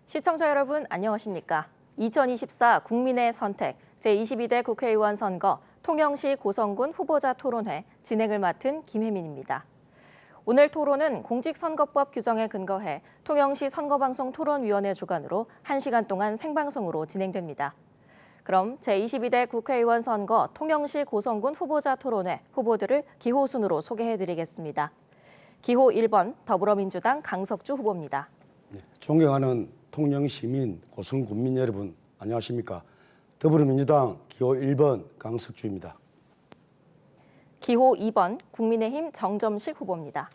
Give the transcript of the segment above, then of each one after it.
시청자 여러분 안녕하십니까? 2024 국민의 선택 제22대 국회의원 선거 통영시 고성군 후보자 토론회 진행을 맡은 김혜민입니다. 오늘 토론은 공직선거법 규정에 근거해 통영시 선거방송 토론위원회 주관으로 1시간 동안 생방송으로 진행됩니다. 그럼 제22대 국회의원 선거 통영시 고성군 후보자 토론회 후보들을 기호 순으로 소개해드리겠습니다. 기호 1번 더불어민주당 강석주 후보입니다. 존경하는 통영시민, 고성군민 여러분 안녕하십니까? 더불어민주당 기호 1번 강석주입니다. 기호 2번 국민의힘 정점식 후보입니다.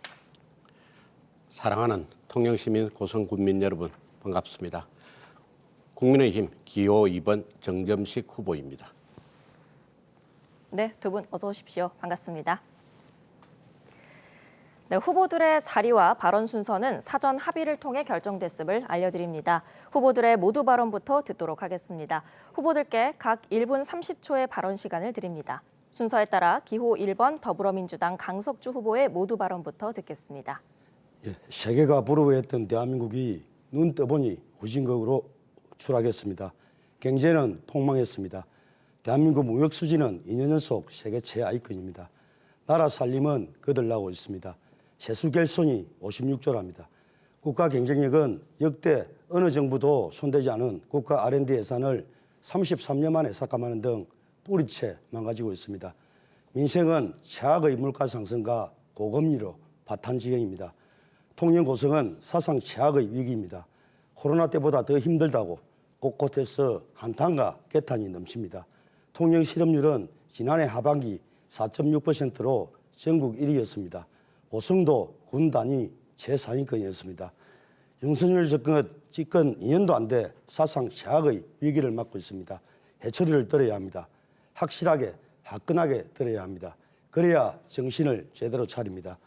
사랑하는 통영시민, 고성군민 여러분 반갑습니다. 국민의힘 기호 2번 정점식 후보입니다. 네, 두 분 어서 오십시오. 반갑습니다. 네, 후보들의 자리와 발언 순서는 사전 합의를 통해 결정됐음을 알려드립니다. 후보들의 모두 발언부터 듣도록 하겠습니다. 후보들께 각 1분 30초의 발언 시간을 드립니다. 순서에 따라 기호 1번 더불어민주당 강석주 후보의 모두 발언부터 듣겠습니다. 세계가 부러워했던 대한민국이 눈 떠보니 후진국으로 추락했습니다. 경제는 폭망했습니다. 대한민국 무역 수지는 2년 연속 세계 최하위권입니다. 나라 살림은 거들나고 있습니다. 세수 결손이 56조랍니다. 국가 경쟁력은 역대 어느 정부도 손대지 않은 국가 R&D 예산을 33년 만에 삭감하는 등 뿌리채 망가지고 있습니다. 민생은 최악의 물가 상승과 고금리로 파탄 지경입니다. 통영 고성은 사상 최악의 위기입니다. 코로나 때보다 더 힘들다고 곳곳에서 한탄과 개탄이 넘칩니다. 통영 실업률은 지난해 하반기 4.6%로 전국 1위였습니다. 고성도 군 단위 최상위권이었습니다. 윤석열 집권 2년도 안 돼 사상 최악의 위기를 맞고 있습니다. 해초리를 떨어야 합니다. 확실하게 화끈하게 떨어야 합니다. 그래야 정신을 제대로 차립니다.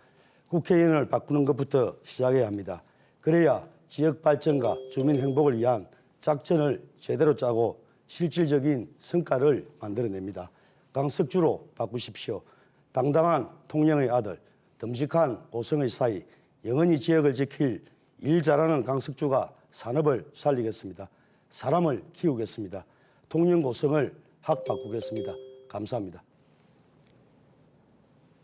국회의원을 바꾸는 것부터 시작해야 합니다. 그래야 지역 발전과 주민 행복을 위한 작전을 제대로 짜고 실질적인 성과를 만들어냅니다. 강석주로 바꾸십시오. 당당한 통영의 아들, 듬직한 고성의 사이, 영원히 지역을 지킬 일 잘하는 강석주가 산업을 살리겠습니다. 사람을 키우겠습니다. 통영 고성을 확 바꾸겠습니다. 감사합니다.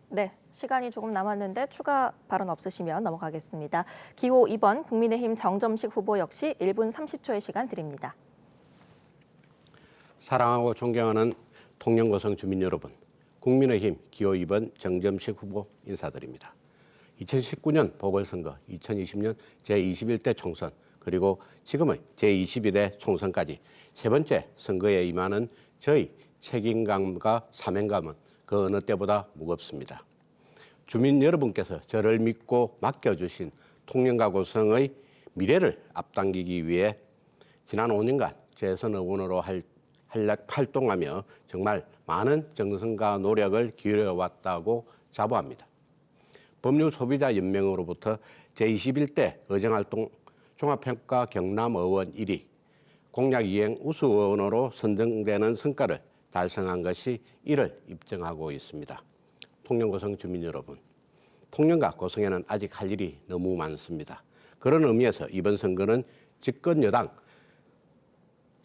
네, 시간이 조금 남았는데 추가 발언 없으시면 넘어가겠습니다. 기호 2번 국민의힘 정점식 후보 역시 1분 30초의 시간 드립니다. 사랑하고 존경하는 통영 고성 주민 여러분, 국민의힘 기호 2번 정점식 후보 인사드립니다. 2019년 보궐선거, 2020년 제21대 총선, 그리고 지금의 제22대 총선까지 세 번째 선거에 임하는 저희 책임감과 사명감은 그 어느 때보다 무겁습니다. 주민 여러분께서 저를 믿고 맡겨주신 통영과 고성의 미래를 앞당기기 위해 지난 5년간 재선 의원으로 활동하며 정말 많은 정성과 노력을 기울여왔다고 자부합니다. 법률소비자연맹으로부터 제21대 의정활동 종합평가 경남의원 1위, 공약이행 우수의원으로 선정되는 성과를 달성한 것이 이를 입증하고 있습니다. 통영고성 주민 여러분, 통영과 고성에는 아직 할 일이 너무 많습니다. 그런 의미에서 이번 선거는 집권 여당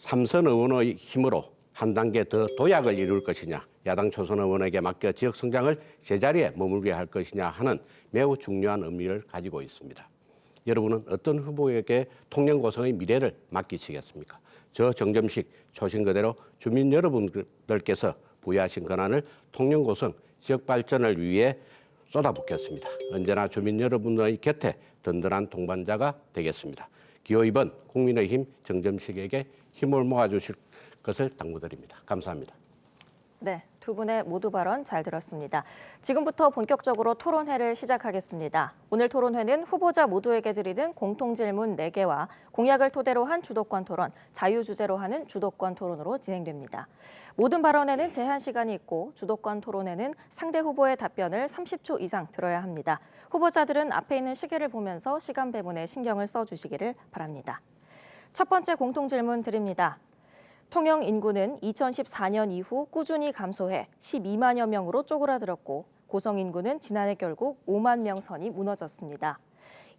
3선 의원의 힘으로 한 단계 더 도약을 이룰 것이냐, 야당 초선 의원에게 맡겨 지역 성장을 제자리에 머물게 할 것이냐 하는 매우 중요한 의미를 가지고 있습니다. 여러분은 어떤 후보에게 통영 고성의 미래를 맡기시겠습니까? 저 정점식 초신 그대로 주민 여러분들께서 부여하신 권한을 통영 고성 지역 발전을 위해 쏟아붓겠습니다. 언제나 주민 여러분의 곁에 든든한 동반자가 되겠습니다. 기호 2번 국민의힘 정점식에게 힘을 모아주실 것을 당부드립니다. 감사합니다. 네, 두 분의 모두 발언 잘 들었습니다. 지금부터 본격적으로 토론회를 시작하겠습니다. 오늘 토론회는 후보자 모두에게 드리는 공통질문 4개와 공약을 토대로 한 주도권 토론, 자유주제로 하는 주도권 토론으로 진행됩니다. 모든 발언에는 제한 시간이 있고 주도권 토론에는 상대 후보의 답변을 30초 이상 들어야 합니다. 후보자들은 앞에 있는 시계를 보면서 시간 배분에 신경을 써주시기를 바랍니다. 첫 번째 공통질문 드립니다. 통영 인구는 2014년 이후 꾸준히 감소해 12만여 명으로 쪼그라들었고 고성 인구는 지난해 결국 5만 명 선이 무너졌습니다.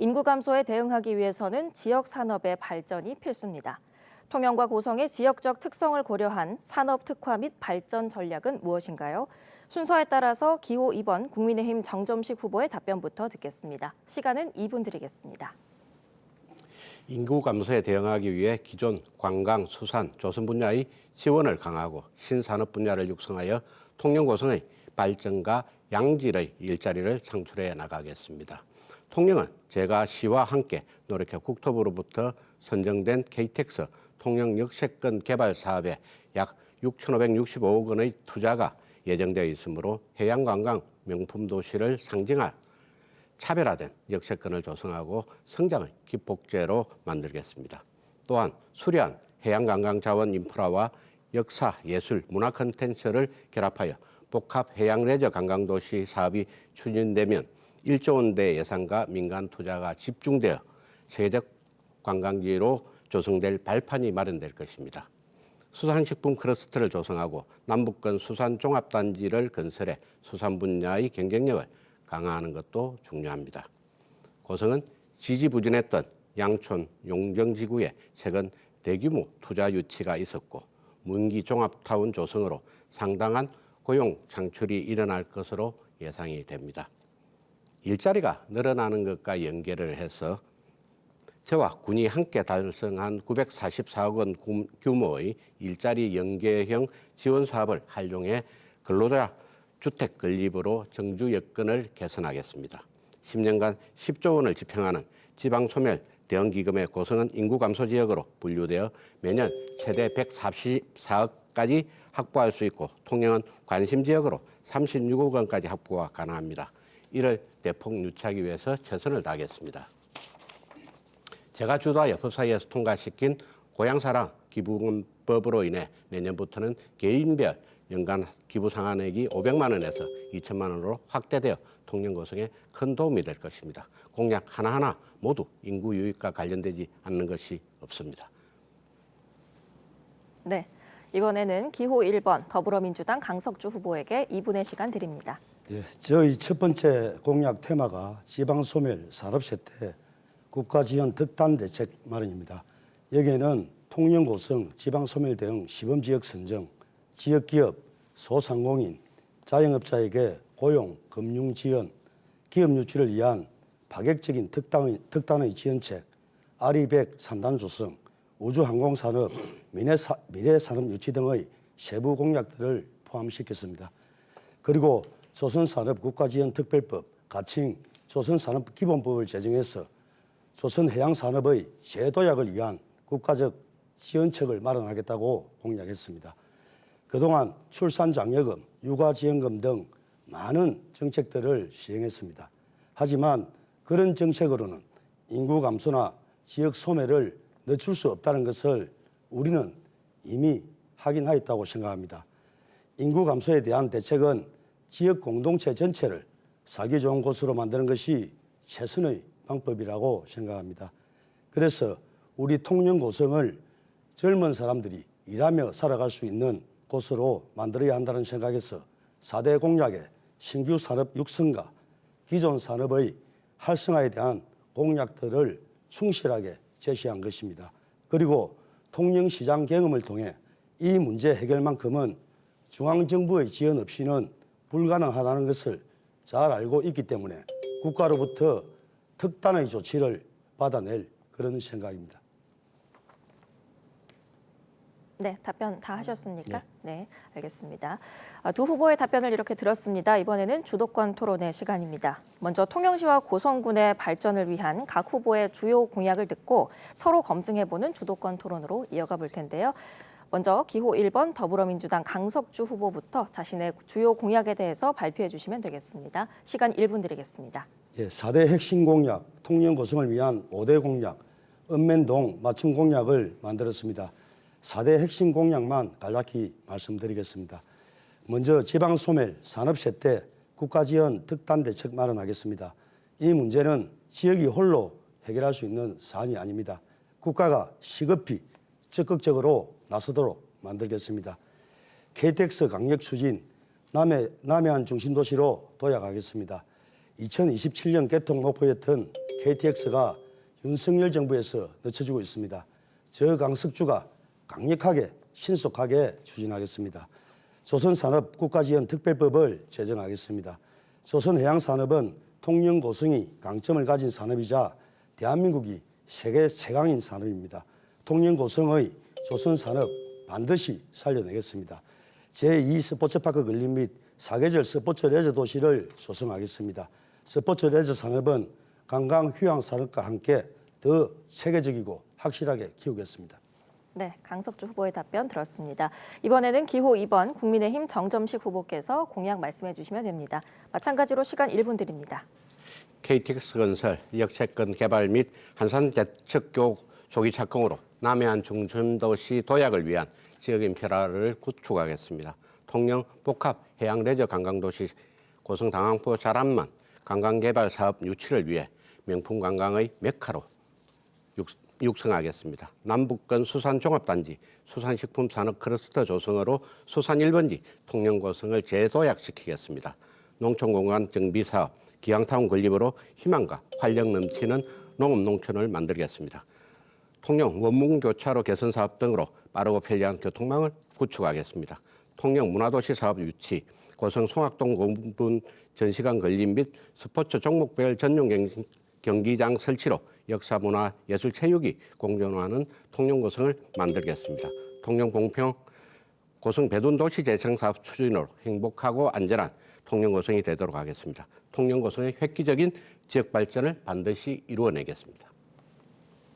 인구 감소에 대응하기 위해서는 지역 산업의 발전이 필수입니다. 통영과 고성의 지역적 특성을 고려한 산업 특화 및 발전 전략은 무엇인가요? 순서에 따라서 기호 2번 국민의힘 정점식 후보의 답변부터 듣겠습니다. 시간은 2분 드리겠습니다. 인구 감소에 대응하기 위해 기존 관광, 수산, 조선 분야의 지원을 강화하고 신산업 분야를 육성하여 통영 고성의 발전과 양질의 일자리를 창출해 나가겠습니다. 통영은 제가 시와 함께 노력해 국토부로부터 선정된 KTX 통영 역세권 개발 사업에 약 6,565억 원의 투자가 예정되어 있으므로 해양관광 명품 도시를 상징할 차별화된 역세권을 조성하고 성장의 기폭제로 만들겠습니다. 또한 수려한 해양관광 자원 인프라와 역사, 예술, 문화 콘텐츠를 결합하여 복합 해양 레저 관광도시 사업이 추진되면 1조 원대 예산과 민간 투자가 집중되어 세계적 관광지로 조성될 발판이 마련될 것입니다. 수산식품 클러스터를 조성하고 남북권 수산종합단지를 건설해 수산 분야의 경쟁력을 강화하는 것도 중요합니다. 고성은 지지부진했던 양촌, 용정지구에 최근 대규모 투자 유치가 있었고 문기 종합타운 조성으로 상당한 고용 창출이 일어날 것으로 예상이 됩니다. 일자리가 늘어나는 것과 연계를 해서 저와 군이 함께 달성한 944억 원 규모의 일자리 연계형 지원 사업을 활용해 근로자 주택 건립으로 정주 여건을 개선하겠습니다. 10년간 10조 원을 집행하는 지방소멸 대응기금의 고성은 인구 감소 지역으로 분류되어 매년 최대 144억까지 확보할 수 있고 통영은 관심 지역으로 36억 원까지 확보가 가능합니다. 이를 대폭 유치하기 위해서 최선을 다하겠습니다. 제가 주도하여 법사위에서 통과시킨 고향사랑 기부금법으로 인해 내년부터는 개인별 연간 기부 상한액이 500만 원에서 2천만 원으로 확대되어 통영 고성에 큰 도움이 될 것입니다. 공약 하나하나 모두 인구 유입과 관련되지 않는 것이 없습니다. 네, 이번에는 기호 1번 더불어민주당 강석주 후보에게 2분의 시간 드립니다. 예, 저희 첫 번째 공약 테마가 지방소멸 산업세태 국가지원 득단 대책 마련입니다. 여기에는 통영 고성 지방소멸 대응 시범지역 선정, 지역기업, 소상공인, 자영업자에게 고용, 금융 지원, 기업 유치를 위한 파격적인 특단의 지원책, 아리백 3단 조성, 우주항공산업, 미래산업 유치 등의 세부 공약들을 포함시켰습니다. 그리고 조선산업국가지원특별법, 가칭 조선산업기본법을 제정해서 조선해양산업의 재도약을 위한 국가적 지원책을 마련하겠다고 공약했습니다. 그동안 출산장려금, 육아지원금 등 많은 정책들을 시행했습니다. 하지만 그런 정책으로는 인구 감소나 지역 소멸을 늦출 수 없다는 것을 우리는 이미 확인하였다고 생각합니다. 인구 감소에 대한 대책은 지역 공동체 전체를 살기 좋은 곳으로 만드는 것이 최선의 방법이라고 생각합니다. 그래서 우리 통영 고성을 젊은 사람들이 일하며 살아갈 수 있는 곳으로 만들어야 한다는 생각에서 4대 공약의 신규 산업 육성과 기존 산업의 활성화에 대한 공약들을 충실하게 제시한 것입니다. 그리고 통영시장 경험을 통해 이 문제 해결만큼은 중앙정부의 지원 없이는 불가능하다는 것을 잘 알고 있기 때문에 국가로부터 특단의 조치를 받아낼 그런 생각입니다. 네, 답변 다 하셨습니까? 네, 알겠습니다. 두 후보의 답변을 이렇게 들었습니다. 이번에는 주도권 토론의 시간입니다. 먼저 통영시와 고성군의 발전을 위한 각 후보의 주요 공약을 듣고 서로 검증해보는 주도권 토론으로 이어가 볼 텐데요. 먼저 기호 1번 더불어민주당 강석주 후보부터 자신의 주요 공약에 대해서 발표해 주시면 되겠습니다. 시간 1분 드리겠습니다. 예, 4대 핵심 공약, 통영 고성을 위한 5대 공약, 읍면동 맞춤 공약을 만들었습니다. 4대 핵심 공약만 간략히 말씀드리겠습니다. 먼저 지방소멸, 산업세태, 국가지원 특단 대책 마련하겠습니다. 이 문제는 지역이 홀로 해결할 수 있는 사안이 아닙니다. 국가가 시급히 적극적으로 나서도록 만들겠습니다. KTX 강력 추진, 남해안 중심도시로 도약하겠습니다. 2027년 개통 목표였던 KTX가 윤석열 정부에서 늦춰지고 있습니다. 저강석주가 강력하게 신속하게 추진하겠습니다. 조선산업국가지원특별법을 제정하겠습니다. 조선해양산업은 통영고성이 강점을 가진 산업이자 대한민국이 세계 최강인 산업입니다. 통영고성의 조선산업 반드시 살려내겠습니다. 제2 스포츠파크 건립 및 사계절 스포츠 레저 도시를 조성하겠습니다. 스포츠 레저 산업은 관광 휴양 산업과 함께 더 세계적이고 확실하게 키우겠습니다. 네, 강석주 후보의 답변 들었습니다. 이번에는 기호 2번 국민의힘 정점식 후보께서 공약 말씀해 주시면 됩니다. 마찬가지로 시간 1분 드립니다. KTX건설 역세권 개발 및 한산 대척교 조기 착공으로 남해안 중심도시 도약을 위한 지역 인프라를 구축하겠습니다. 통영 복합 해양 레저 관광도시 고성 당항포 자람만 관광개발 사업 유치를 위해 명품 관광의 메카로 육성하겠습니다. 남북권 수산종합단지 수산식품 산업 클러스터 조성으로 수산 1번지 통영고성을 재도약시키겠습니다. 농촌공간 정비사업 기왕타운 건립으로 희망과 활력 넘치는 농업농촌을 만들겠습니다. 통영 원문교차로 개선 사업 등으로 빠르고 편리한 교통망을 구축하겠습니다. 통영 문화도시 사업 유치, 고성 송악동 공분 전시관 건립 및 스포츠 종목별 전용 경기장 설치로 역사, 문화, 예술, 체육이 공존하는 통영고성을 만들겠습니다. 통영 공평 고성 배둔 도시 재생 사업 추진으로 행복하고 안전한 통영고성이 되도록 하겠습니다. 통영고성의 획기적인 지역 발전을 반드시 이루어내겠습니다.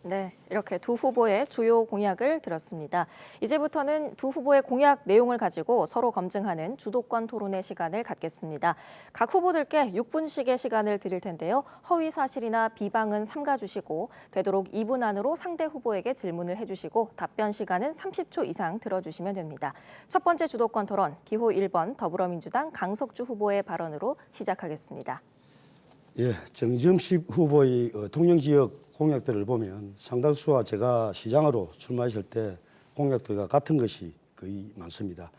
네, 이렇게 두 후보의 주요 공약을 들었습니다. 이제부터는 두 후보의 공약 내용을 가지고 서로 검증하는 주도권 토론의 시간을 갖겠습니다. 각 후보들께 6분씩의 시간을 드릴 텐데요. 허위 사실이나 비방은 삼가주시고 되도록 2분 안으로 상대 후보에게 질문을 해주시고 답변 시간은 30초 이상 들어주시면 됩니다. 첫 번째 주도권 토론, 기호 1번 더불어민주당 강석주 후보의 발언으로 시작하겠습니다. 예, 정점식 후보의 통영 지역 공약들을 보면 상당수와 제가 시장으로 출마했을 때 공약들과 같은 것이 거의 많습니다.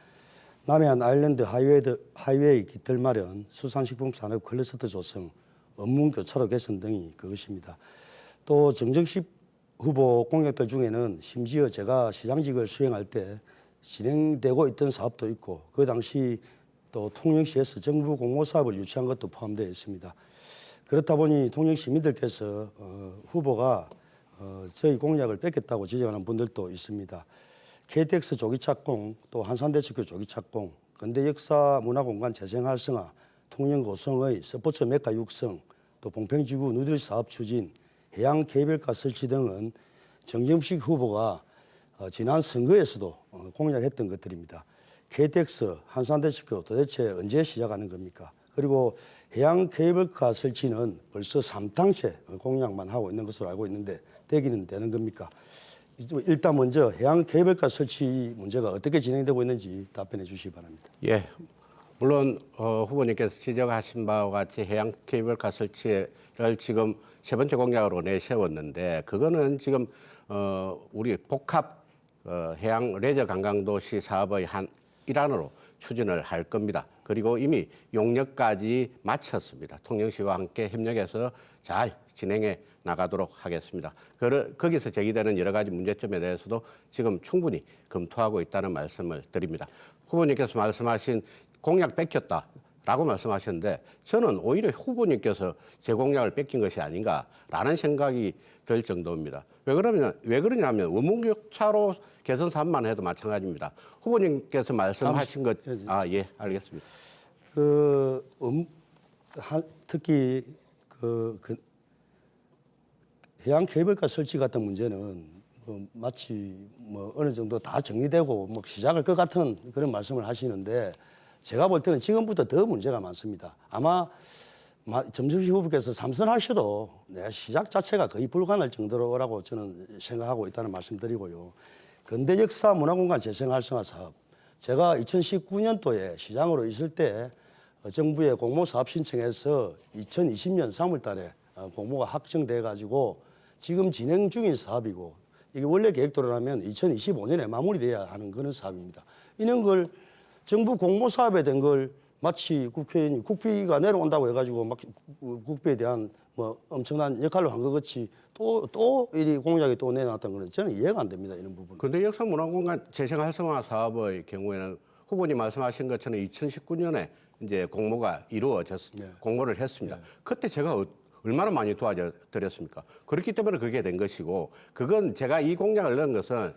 남해안 아일랜드 하이웨이 깃털 마련, 수산식품 산업 클러스터 조성, 업무 교차로 개선 등이 그것입니다. 또 정점식 후보 공약들 중에는 심지어 제가 시장직을 수행할 때 진행되고 있던 사업도 있고 그 당시 또 통영시에서 정부 공모 사업을 유치한 것도 포함되어 있습니다. 그렇다 보니 통영 시민들께서 후보가 저희 공약을 뺏겼다고 지적하는 분들도 있습니다. KTX 조기 착공, 또 한산대척교 조기 착공, 근대 역사 문화공간 재생 활성화, 통영 고성의 스포츠 메카 육성, 또 봉평지구 누들 사업 추진, 해양 케이블카 설치 등은 정점식 후보가 지난 선거에서도 공약했던 것들입니다. KTX, 한산대척교 도대체 언제 시작하는 겁니까? 그리고 해양 케이블카 설치는 벌써 3탕째 공약만 하고 있는 것으로 알고 있는데 되기는 되는 겁니까? 일단 먼저 해양 케이블카 설치 문제가 어떻게 진행되고 있는지 답변해 주시기 바랍니다. 예, 물론 후보님께서 지적하신 바와 같이 해양 케이블카 설치를 지금 세 번째 공약으로 내세웠는데 그거는 지금 우리 복합 해양 레저 관광도시 사업의 한 일환으로 추진을 할 겁니다. 그리고 이미 용역까지 마쳤습니다. 통영시와 함께 협력해서 잘 진행해 나가도록 하겠습니다. 거기서 제기되는 여러 가지 문제점에 대해서도 지금 충분히 검토하고 있다는 말씀을 드립니다. 후보님께서 말씀하신 공약 뺏겼다라고 말씀하셨는데 저는 오히려 후보님께서 제 공약을 뺏긴 것이 아닌가라는 생각이 들 정도입니다. 왜 그러냐면 원문교차로 개선 사업만 해도 마찬가지입니다. 후보님께서 말씀하신 것, 예, 알겠습니다. 특히 해양 케이블카 설치 같은 문제는 마치 어느 정도 다 정리되고 시작할 것 같은 그런 말씀을 하시는데 제가 볼 때는 지금부터 더 문제가 많습니다. 아마 정점식 후보께서 삼선하셔도 시작 자체가 거의 불가능할 정도라고 저는 생각하고 있다는 말씀드리고요. 근대 역사 문화공간 재생 활성화 사업, 제가 2019년도에 시장으로 있을 때 정부에 공모 사업 신청해서 2020년 3월 달에 공모가 확정돼 가지고 지금 진행 중인 사업이고 이게 원래 계획대로라면 2025년에 마무리돼야 하는 그런 사업입니다. 이런 걸 정부 공모 사업에 된 걸 마치 국회의원이 국비가 내려온다고 해가지고 막 국비에 대한 뭐 엄청난 역할을 한 것 같이 또 이 공약이 또 내놨다는 거는 저는 이해가 안 됩니다. 이런 부분. 그런데 역사문화공간 재생활성화 사업의 경우에는 후보님 말씀하신 것처럼 2019년에 이제 공모가 이루어졌습니다. 공모를 했습니다. 그때 제가 얼마나 많이 도와줘 드렸습니까? 그렇기 때문에 그게 된 것이고, 그건 제가 이 공약을 넣은 것은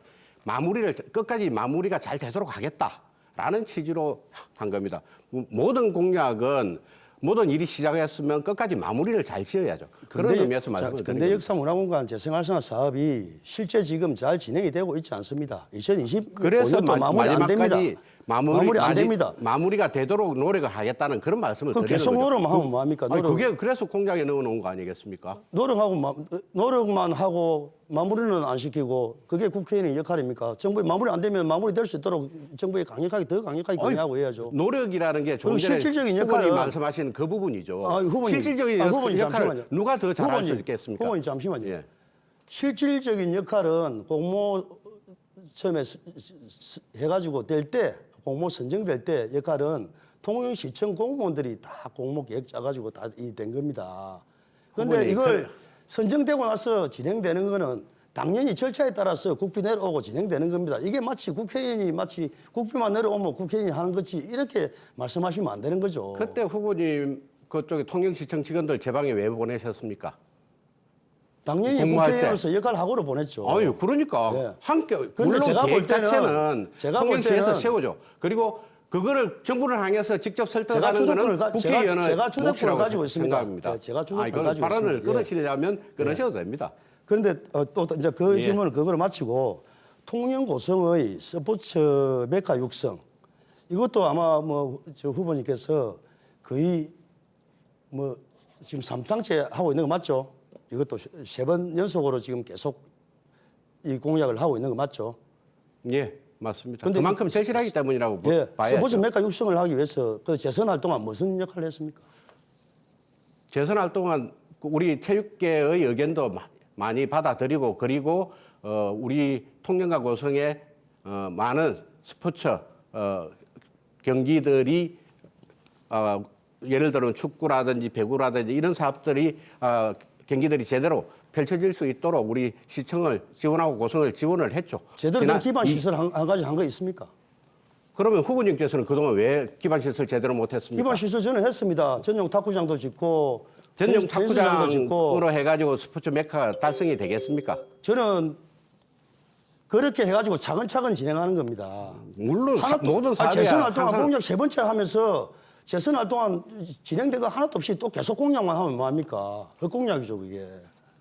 끝까지 마무리가 잘 되도록 하겠다라는 취지로 한 겁니다. 모든 공약은 모든 일이 시작했으면 끝까지 마무리를 잘 지어야죠. 그런 의미에서 말씀을 드린 근대 겁니다. 역사문화공간 재생활성화 사업이 실제 지금 잘 진행이 되고 있지 않습니다. 2025년도 그래서 마무리 안 됩니다. 마무리 안 됩니다. 마무리가 되도록 노력을 하겠다는 그런 말씀을 그럼 드리는 계속 거죠. 노력만 하면 뭐합니까? 아니, 그게 그래서 공약에 넣어놓은 거 아니겠습니까? 노력만 하고 마무리는 안 시키고 그게 국회의원의 역할입니까? 정부에 마무리 안 되면 마무리될 수 있도록 정부에 더 강력하게 권유하고 해야죠. 노력이라는 게 조금 전에 실질적인 후보님 역할은- 말씀하신 그 부분이죠. 후보님, 실질적인 후보님 역할을 잠시만요. 누가 더 잘할 수 있겠습니까? 후보님 잠시만요. 예. 실질적인 역할은 공모 처음에 해가지고 될 때 공모 선정될 때 역할은 통영시청 공무원들이 다 공모 계획 짜가지고 다 된 겁니다. 그런데 후보님, 이걸 선정되고 나서 진행되는 거는 당연히 절차에 따라서 국비 내려오고 진행되는 겁니다. 이게 마치 국비만 내려오면 국회의원이 하는 것이 이렇게 말씀하시면 안 되는 거죠. 그때 후보님 그쪽에 통영시청 직원들 제 방에 왜 보내셨습니까? 당연히 공모할 국회의원으로서 역할하고로 보냈죠. 아유, 그러니까 예. 함께 근데 물론 제가 볼 계획 때는- 자체는 제가 볼 통영시에서 때는- 세우죠. 그리고 그거를 정부를 향해서 직접 제가 설득하는 주도권을 거는 국회의원의 제가 주도권을 몫이라고 가지고 있습니다. 생각합니다. 네, 제가 주도권을 이걸 가지고 발언을 있습니다. 예. 끊으시려면 끊으셔도 됩니다. 그런데 또 이제 그 예. 질문을 그거로 마치고 통영 고성의 스포츠 메카 육성 이것도 아마 저 후보님께서 거의 지금 3탕째 하고 있는 거 맞죠? 이것도 3번 연속으로 지금 계속 이 공약을 하고 있는 거 맞죠? 예, 맞습니다. 근데 그만큼 절실하기 때문이라고 예, 봐야죠. 스포츠 메카 육성을 하기 위해서 그 재선 활동안 무슨 역할을 했습니까? 재선 활동한 우리 체육계의 의견도 많이 받아들이고 그리고 우리 통영과 고성의 많은 스포츠 경기들이 예를 들면 축구라든지 배구라든지 이런 사업들이 경기들이 제대로 펼쳐질 수 있도록 우리 시청을 지원하고 고성을 지원을 했죠. 제대로 된 기반 시설 한 가지 한 거 있습니까? 그러면 후보님께서는 그동안 왜 기반 시설 제대로 못했습니까? 기반 시설 저는 했습니다. 전용 탁구장도 짓고 전용 테니스장도 짓고 탁구장으로 해가지고 스포츠 메카 달성이 되겠습니까? 저는 그렇게 해가지고 차근차근 진행하는 겁니다. 물론 모든 사업이 재선 활동안 항상 공약 3번째 하면서 재선 활동안 진행된 거 하나도 없이 또 계속 공약만 하면 뭐합니까? 그 공약이죠 그게.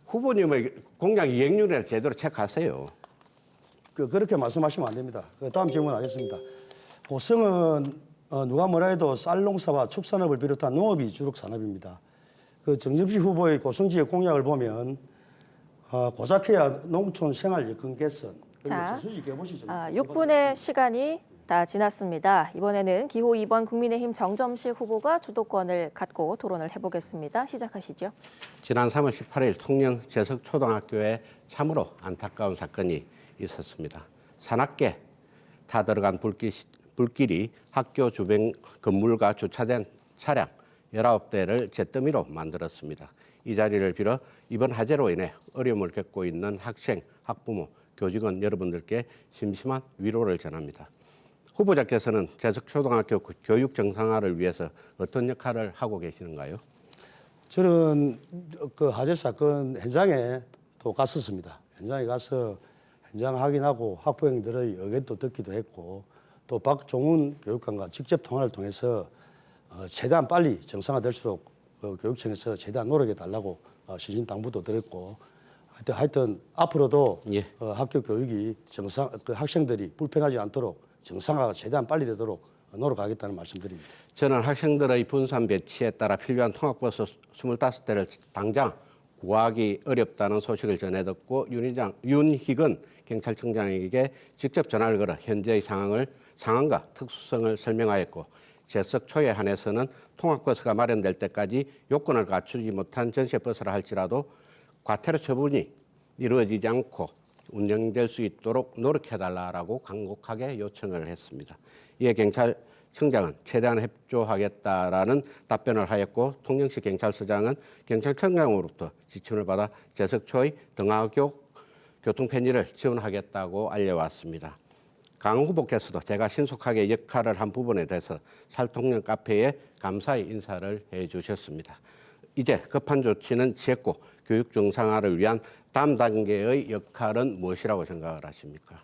후보님의 공약 이행률을 제대로 체크하세요. 그렇게 말씀하시면 안 됩니다. 다음 질문 하겠습니다. 고성은 누가 뭐라 해도 쌀 농사와 축산업을 비롯한 농업이 주력 산업입니다. 그 정점식 후보의 고성 지역 공약을 보면 고작해야 농촌 생활 여건 개선. 자, 수직 해보시죠. 6분의 시간이 다 지났습니다. 이번에는 기호 2번 국민의힘 정점식 후보가 주도권을 갖고 토론을 해보겠습니다. 시작하시죠. 지난 3월 18일 통영 재석초등학교에 참으로 안타까운 사건이 있었습니다. 산악계 타 들어간 불길이 학교 주변 건물과 주차된 차량 19대를 잿더미로 만들었습니다. 이 자리를 빌어 이번 화재로 인해 어려움을 겪고 있는 학생, 학부모, 교직원 여러분들께 심심한 위로를 전합니다. 후보자께서는 재석초등학교 교육 정상화를 위해서 어떤 역할을 하고 계시는가요? 저는 그 화재 사건 현장에 또 갔었습니다. 현장에 가서 현장 확인하고 학부형들의 의견도 듣기도 했고 또 박종훈 교육감과 직접 통화를 통해서 최대한 빨리 정상화될수록 교육청에서 최대한 노력해 달라고 신신당부도 드렸고 하여튼 앞으로도 예. 학교 교육이 학생들이 불편하지 않도록 정상화가 최대한 빨리 되도록 노력하겠다는 말씀드립니다. 저는 학생들의 분산 배치에 따라 필요한 통학버스 25대를 당장 구하기 어렵다는 소식을 전해 듣고 윤희근 경찰청장에게 직접 전화를 걸어 현재의 상황과 특수성을 설명하였고 재석 초에 한해서는 통학버스가 마련될 때까지 요건을 갖추지 못한 전시버스라 할지라도 과태료 처분이 이루어지지 않고 운영될 수 있도록 노력해달라고 간곡하게 요청을 했습니다. 이에 경찰청장은 청장은 최대한 협조하겠다라는 답변을 하였고 통영시 경찰서장은 경찰청장으로부터 지침을 받아 제석초의 등하교 교통 편의를 지원하겠다고 알려왔습니다. 강 후보께서도 제가 신속하게 역할을 한 부분에 대해서 살통령 카페에 감사의 인사를 해주셨습니다. 이제 급한 조치는 취했고 교육 정상화를 위한 다음 단계의 역할은 무엇이라고 생각을 하십니까?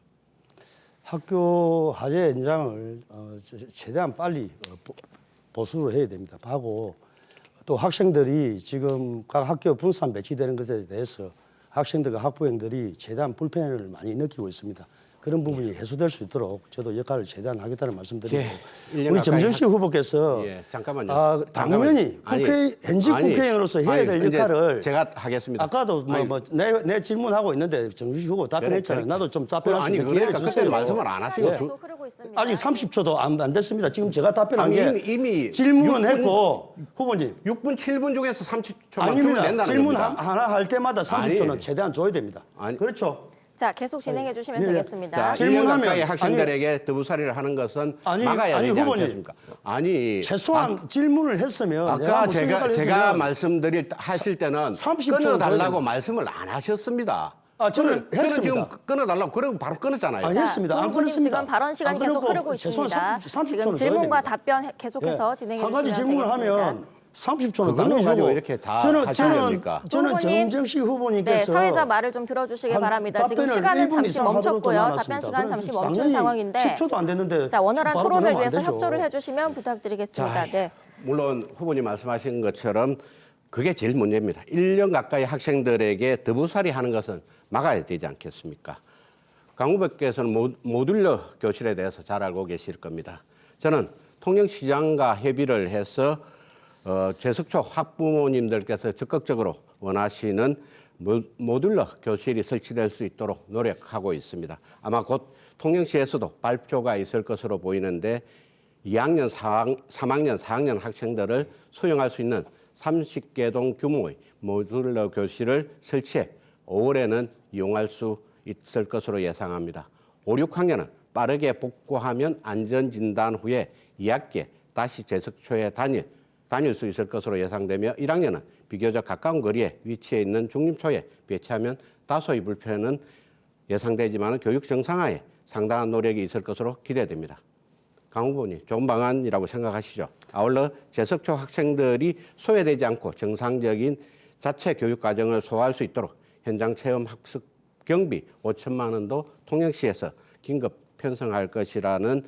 학교 화재 현장을 최대한 빨리 보수를 해야 됩니다. 하고 또 학생들이 지금 각 학교 분산 배치되는 것에 대해서 학생들과 학부형들이 최대한 불편을 많이 느끼고 있습니다. 그런 부분이 해소될 수 있도록 저도 역할을 최대한 하겠다는 말씀드리고 우리 정정식 후보께서 잠깐만요. 당연히 현직 국회의원으로서 해야 될 역할을 제가 하겠습니다. 아까도 내 질문하고 있는데 정정식 후보 답변했잖아요. 나도 좀 답변할 수 있는 기회를 그러니까 주세요. 말씀을 안 하시고 계속 흐르고 있습니다. 아직 30초도 안 됐습니다. 지금 제가 답변한 게 이미 질문은 6분, 했고 후보님 6분 7분 중에서 30초만 주면 아닙니다. 된다는 질문 겁니다. 하나 할 때마다 30초는 아니. 최대한 줘야 됩니다. 아니. 그렇죠? 자, 계속 진행해 주시면 네. 되겠습니다. 자, 질문하면 1년 가까이 학생들에게 드부살이를 하는 것은 아니, 막아야 아니, 되지 후보님. 않겠습니까? 아니 최소한 질문을 했으면 아까 무슨 제가 역할을 제가 했으면 하실 때는 30초 끊어달라고 줘야 말씀을 안 하셨습니다. 저는 저는 지금 했습니다. 끊어달라고 그러고 바로 끊었잖아요. 아니, 했습니다. 안 후보님 끊었습니다. 지금 발언 시간이 안 계속 끊었고 흐르고 최소한 있습니다. 30초 지금 는 질문과 답변 계속해서 진행해 한 가지 주시면 질문을 되겠습니다. 하면 30초는 그걸로 당연히 가지고 주고 이렇게 다 하시렵니까? 저는 후보님, 정정식 네, 후보님께서 사회자 말을 좀 들어주시기 바랍니다. 지금 답변을 시간은 1분 잠시 이상 하도록 멈췄고요. 나눴습니다. 답변 시간 잠시 그럼 멈춘 당연히 상황인데 10초도 안 됐는데 자, 원활한 바로 토론을 끊으면 안 위해서 되죠. 협조를 해주시면 부탁드리겠습니다. 네. 물론 후보님 말씀하신 것처럼 그게 제일 문제입니다. 1년 가까이 학생들에게 드부살이 하는 것은 막아야 되지 않겠습니까? 강 후보께서는 모듈러 교실에 대해서 잘 알고 계실 겁니다. 저는 통영시장과 협의를 해서 제석초 학부모님들께서 적극적으로 원하시는 모듈러 교실이 설치될 수 있도록 노력하고 있습니다. 아마 곧 통영시에서도 발표가 있을 것으로 보이는데 2학년, 3학년, 4학년 학생들을 수용할 수 있는 30개동 규모의 모듈러 교실을 설치해 5월에는 이용할 수 있을 것으로 예상합니다. 5, 6학년은 빠르게 복구하면 안전진단 후에 2학기에 다시 제석초에 다닐 수 있을 것으로 예상되며 1학년은 비교적 가까운 거리에 위치해 있는 중림초에 배치하면 다소의 불편은 예상되지만 교육 정상화에 상당한 노력이 있을 것으로 기대됩니다. 강 후보님, 좋은 방안이라고 생각하시죠? 아울러 제석초 학생들이 소외되지 않고 정상적인 자체 교육 과정을 소화할 수 있도록 현장 체험 학습 경비 5천만 원도 통영시에서 긴급 편성할 것이라는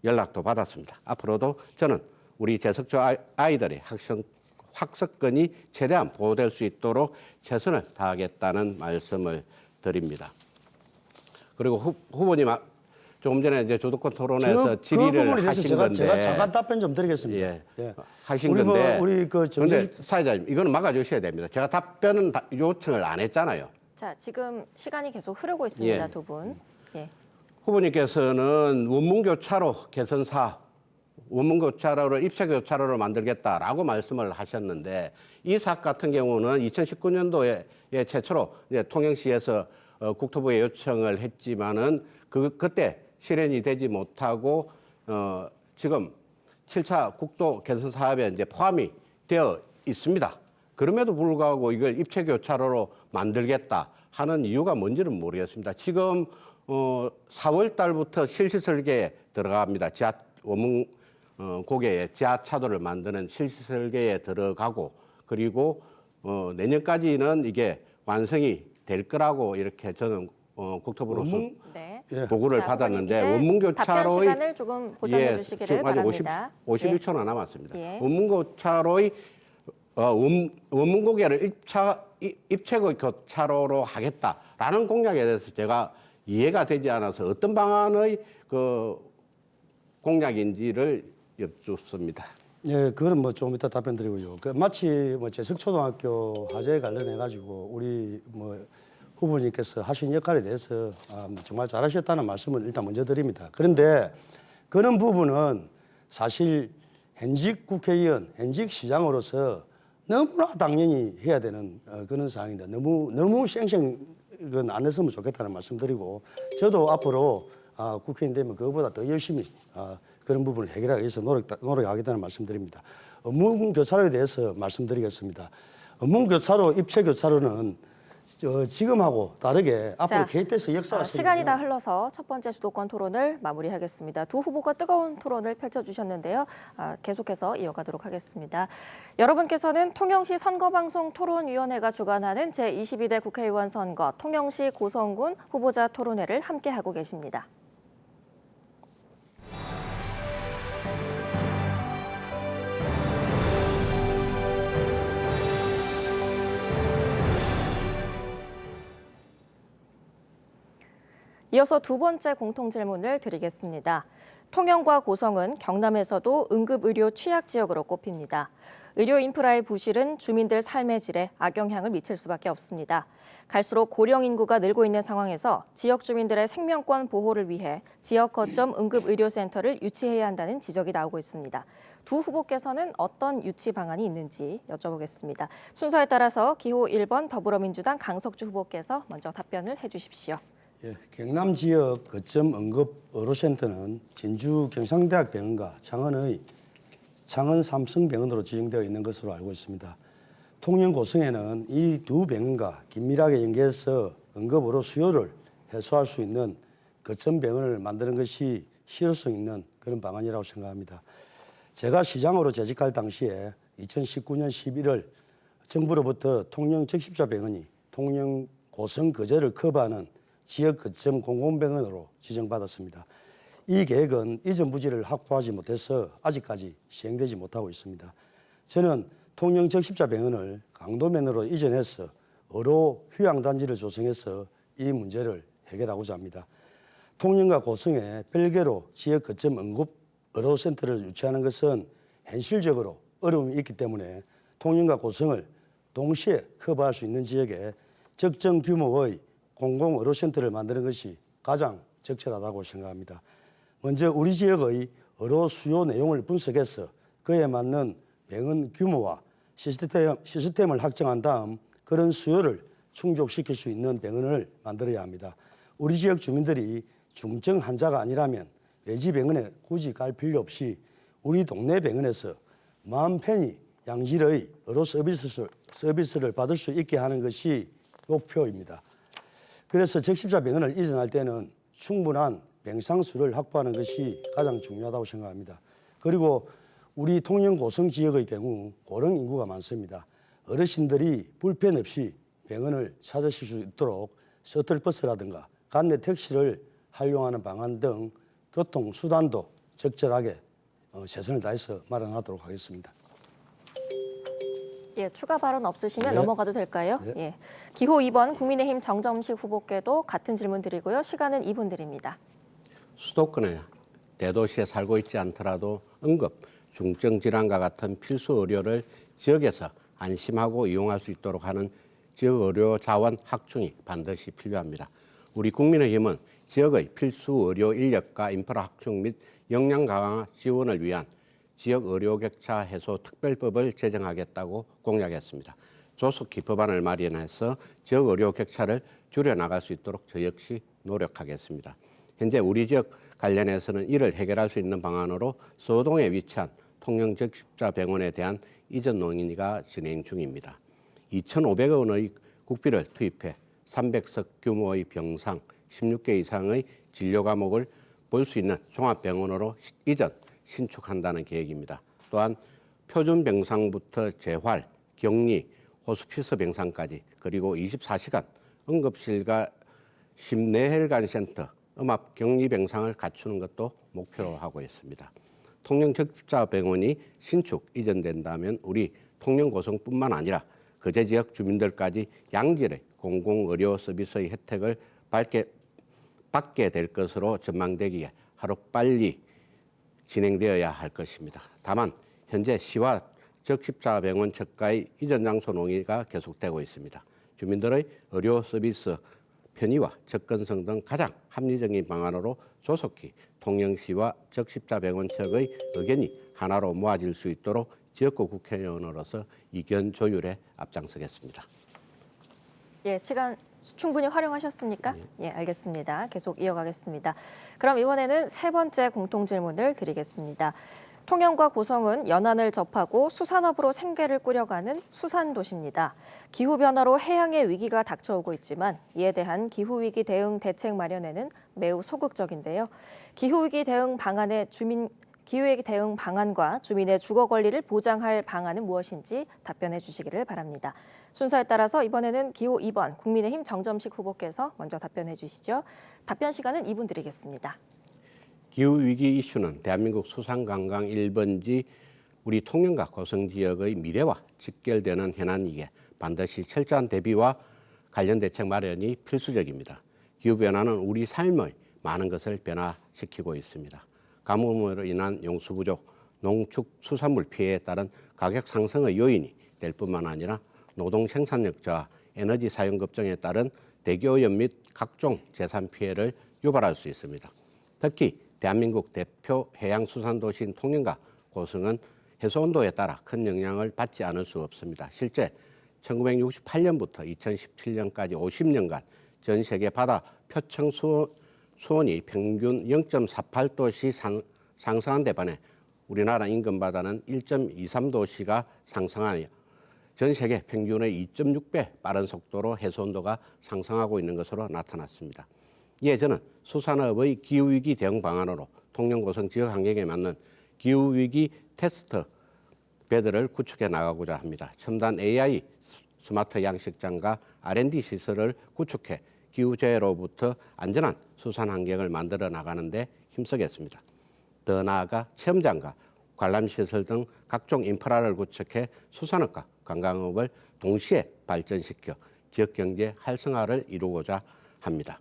연락도 받았습니다. 앞으로도 저는 우리 제석초 아이들의 학습권이 최대한 보호될 수 있도록 최선을 다하겠다는 말씀을 드립니다. 그리고 후보님 조금 전에 이제 주도권 토론에서 질의를 하신 건데 제가 잠깐 답변 좀 드리겠습니다. 예. 하신 건데 우리 그런데 사회자님 이거는 막아주셔야 됩니다. 제가 답변은 요청을 안 했잖아요. 자, 지금 시간이 계속 흐르고 있습니다. 예. 두 분. 예. 후보님께서는 원문교차로 개선 사업, 원문교차로를 입체교차로를 만들겠다라고 말씀을 하셨는데 이 사업 같은 경우는 2019년도에 최초로 이제 통영시에서 국토부에 요청을 했지만은 그때 실현이 되지 못하고 지금 7차 국도 개선 사업에 이제 포함이 되어 있습니다. 그럼에도 불구하고 이걸 입체교차로로 만들겠다 하는 이유가 뭔지는 모르겠습니다. 지금 4월 달부터 실시 설계에 들어갑니다. 원문 고개에 지하차도를 만드는 실시 설계에 들어가고 그리고 내년까지는 이게 완성이 될 거라고 이렇게 저는 국토부로서 네. 보고를 자, 받았는데 후보님, 이제 답변 원문교차로의 시간을 조금 보장해 주시기를 지금 아직 바랍니다. 51초나 남았습니다. 예. 원문교차로의 원문고개를 입체교차로로 하겠다라는 공약에 대해서 제가 이해가 되지 않아서 어떤 방안의 그 공약인지를 여쭙습니다. 예, 그거는 뭐 좀 이따 답변 드리고요. 마치 제석초등학교 화재에 관련해 가지고 우리 후보님께서 하신 역할에 대해서 정말 잘하셨다는 말씀을 일단 먼저 드립니다. 그런데 그런 부분은 사실 현직 국회의원, 현직 시장으로서 너무나 당연히 해야 되는 그런 사항인데 너무 쌩쌩은 안 했으면 좋겠다는 말씀드리고 저도 앞으로 국회의원 되면 그거보다 더 열심히 그런 부분을 해결하기 위해서 노력하겠다는 말씀드립니다. 업무교차로에 대해서 말씀드리겠습니다. 업무교차로, 입체교차로는 지금하고 다르게 앞으로 자, 개입돼서 역사가 시간이 다 흘러서 첫 번째 주도권 토론을 마무리하겠습니다. 두 후보가 뜨거운 토론을 펼쳐주셨는데요. 계속해서 이어가도록 하겠습니다. 여러분께서는 통영시 선거방송 토론위원회가 주관하는 제22대 국회의원 선거 통영시 고성군 후보자 토론회를 함께하고 계십니다. 이어서 두 번째 공통질문을 드리겠습니다. 통영과 고성은 경남에서도 응급의료 취약 지역으로 꼽힙니다. 의료 인프라의 부실은 주민들 삶의 질에 악영향을 미칠 수밖에 없습니다. 갈수록 고령 인구가 늘고 있는 상황에서 지역 주민들의 생명권 보호를 위해 지역 거점 응급의료센터를 유치해야 한다는 지적이 나오고 있습니다. 두 후보께서는 어떤 유치 방안이 있는지 여쭤보겠습니다. 순서에 따라서 기호 1번 더불어민주당 강석주 후보께서 먼저 답변을 해주십시오. 예, 경남 지역 거점 응급 의료센터는 진주 경상대학병원과 창원 삼성병원으로 지정되어 있는 것으로 알고 있습니다. 통영 고성에는 이 두 병원과 긴밀하게 연계해서 응급 의료 수요를 해소할 수 있는 거점 병원을 만드는 것이 실효성 있는 그런 방안이라고 생각합니다. 제가 시장으로 재직할 당시에 2019년 11월 정부로부터 통영 적십자병원이 통영 고성 거제를 커버하는 지역 거점 공공병원으로 지정받았습니다. 이 계획은 이전 부지를 확보하지 못해서 아직까지 시행되지 못하고 있습니다. 저는 통영 적십자병원을 강도면으로 이전해서 의료 휴양단지를 조성해서 이 문제를 해결하고자 합니다. 통영과 고성에 별개로 지역 거점 응급 의료센터를 유치하는 것은 현실적으로 어려움이 있기 때문에 통영과 고성을 동시에 커버할 수 있는 지역에 적정 규모의 공공의료센터를 만드는 것이 가장 적절하다고 생각합니다. 먼저 우리 지역의 의료 수요 내용을 분석해서 그에 맞는 병원 규모와 시스템을 확정한 다음 그런 수요를 충족시킬 수 있는 병원을 만들어야 합니다. 우리 지역 주민들이 중증 환자가 아니라면 외지 병원에 굳이 갈 필요 없이 우리 동네 병원에서 마음 편히 양질의 의료 서비스를 받을 수 있게 하는 것이 목표입니다. 그래서 적십자병원을 이전할 때는 충분한 병상수를 확보하는 것이 가장 중요하다고 생각합니다. 그리고 우리 통영 고성 지역의 경우 고령 인구가 많습니다. 어르신들이 불편 없이 병원을 찾으실 수 있도록 셔틀버스라든가 관내 택시를 활용하는 방안 등 교통수단도 적절하게 최선을 다해서 마련하도록 하겠습니다. 예, 추가 발언 없으시면 네. 넘어가도 될까요? 네. 예. 기호 2번 국민의힘 정점식 후보께도 같은 질문 드리고요. 시간은 2분 드립니다. 수도권의 대도시에 살고 있지 않더라도 응급, 중증 질환과 같은 필수 의료를 지역에서 안심하고 이용할 수 있도록 하는 지역 의료 자원 확충이 반드시 필요합니다. 우리 국민의힘은 지역의 필수 의료 인력과 인프라 확충 및 역량 강화 지원을 위한 지역 의료 격차 해소 특별법을 제정하겠다고 공약했습니다. 조속히 법안을 마련해서 지역 의료 격차를 줄여나갈 수 있도록 저 역시 노력하겠습니다. 현재 우리 지역 관련해서는 이를 해결할 수 있는 방안으로 서동에 위치한 통영적십자병원에 대한 이전 논의가 진행 중입니다. 2,500억 원의 국비를 투입해 300석 규모의 병상 16개 이상의 진료 과목을 볼 수 있는 종합병원으로 이전 신축한다는 계획입니다. 또한 표준 병상부터 재활, 격리, 호스피스 병상까지 그리고 24시간 응급실과 심내혈관 센터, 음압 격리 병상을 갖추는 것도 목표로 하고 있습니다. 통영적십자병원이 신축 이전된다면 우리 통영고성뿐만 아니라 거제 지역 주민들까지 양질의 공공의료 서비스의 혜택을 받게 될 것으로 전망되기에 하루빨리 진행되어야 할 것입니다. 다만 현재 시와 적십자병원 척가의 이전 장소 논의가 계속되고 있습니다. 주민들의 의료 서비스 편의와 접근성 등 가장 합리적인 방안으로 조속히 통영시와 적십자병원 측의 의견이 하나로 모아질 수 있도록 지역구 국회의원으로서 의견 조율에 앞장서겠습니다. 예, 충분히 활용하셨습니까? 예, 알겠습니다. 계속 이어가겠습니다. 그럼 이번에는 세 번째 공통 질문을 드리겠습니다. 통영과 고성은 연안을 접하고 수산업으로 생계를 꾸려가는 수산도시입니다. 기후변화로 해양의 위기가 닥쳐오고 있지만 이에 대한 기후위기 대응 대책 마련에는 매우 소극적인데요. 기후위기 대응 방안과 주민의 주거 권리를 보장할 방안은 무엇인지 답변해 주시기를 바랍니다. 순서에 따라서 이번에는 기호 2번 국민의힘 정점식 후보께서 먼저 답변해 주시죠. 답변 시간은 2분 드리겠습니다. 기후위기 이슈는 대한민국 수산관광 1번지 우리 통영과 고성 지역의 미래와 직결되는 현안이기에 반드시 철저한 대비와 관련 대책 마련이 필수적입니다. 기후변화는 우리 삶의 많은 것을 변화시키고 있습니다. 가뭄으로 인한 용수 부족, 농축수산물 피해에 따른 가격 상승의 요인이 될 뿐만 아니라 노동 생산력 저하, 에너지 사용 급증에 따른 대기오염 및 각종 재산 피해를 유발할 수 있습니다. 특히 대한민국 대표 해양수산도시인 통영과 고성은 해수온도에 따라 큰 영향을 받지 않을 수 없습니다. 실제 1968년부터 2017년까지 50년간 전 세계 바다 표층 수온이 평균 0.48도씨 상승한 데 반해 우리나라 인근 바다는 1.23도씨가 상승하여 전 세계 평균의 2.6배 빠른 속도로 해수온도가 상승하고 있는 것으로 나타났습니다. 이에 저는 수산업의 기후위기 대응 방안으로 통영 고성 지역 환경에 맞는 기후위기 테스트 배들을 구축해 나가고자 합니다. 첨단 AI 스마트 양식장과 R&D 시설을 구축해 기후재해로부터 안전한 수산 환경을 만들어 나가는 데 힘쓰겠습니다. 더 나아가 체험장과 관람시설 등 각종 인프라를 구축해 수산업과 관광업을 동시에 발전시켜 지역경제 활성화를 이루고자 합니다.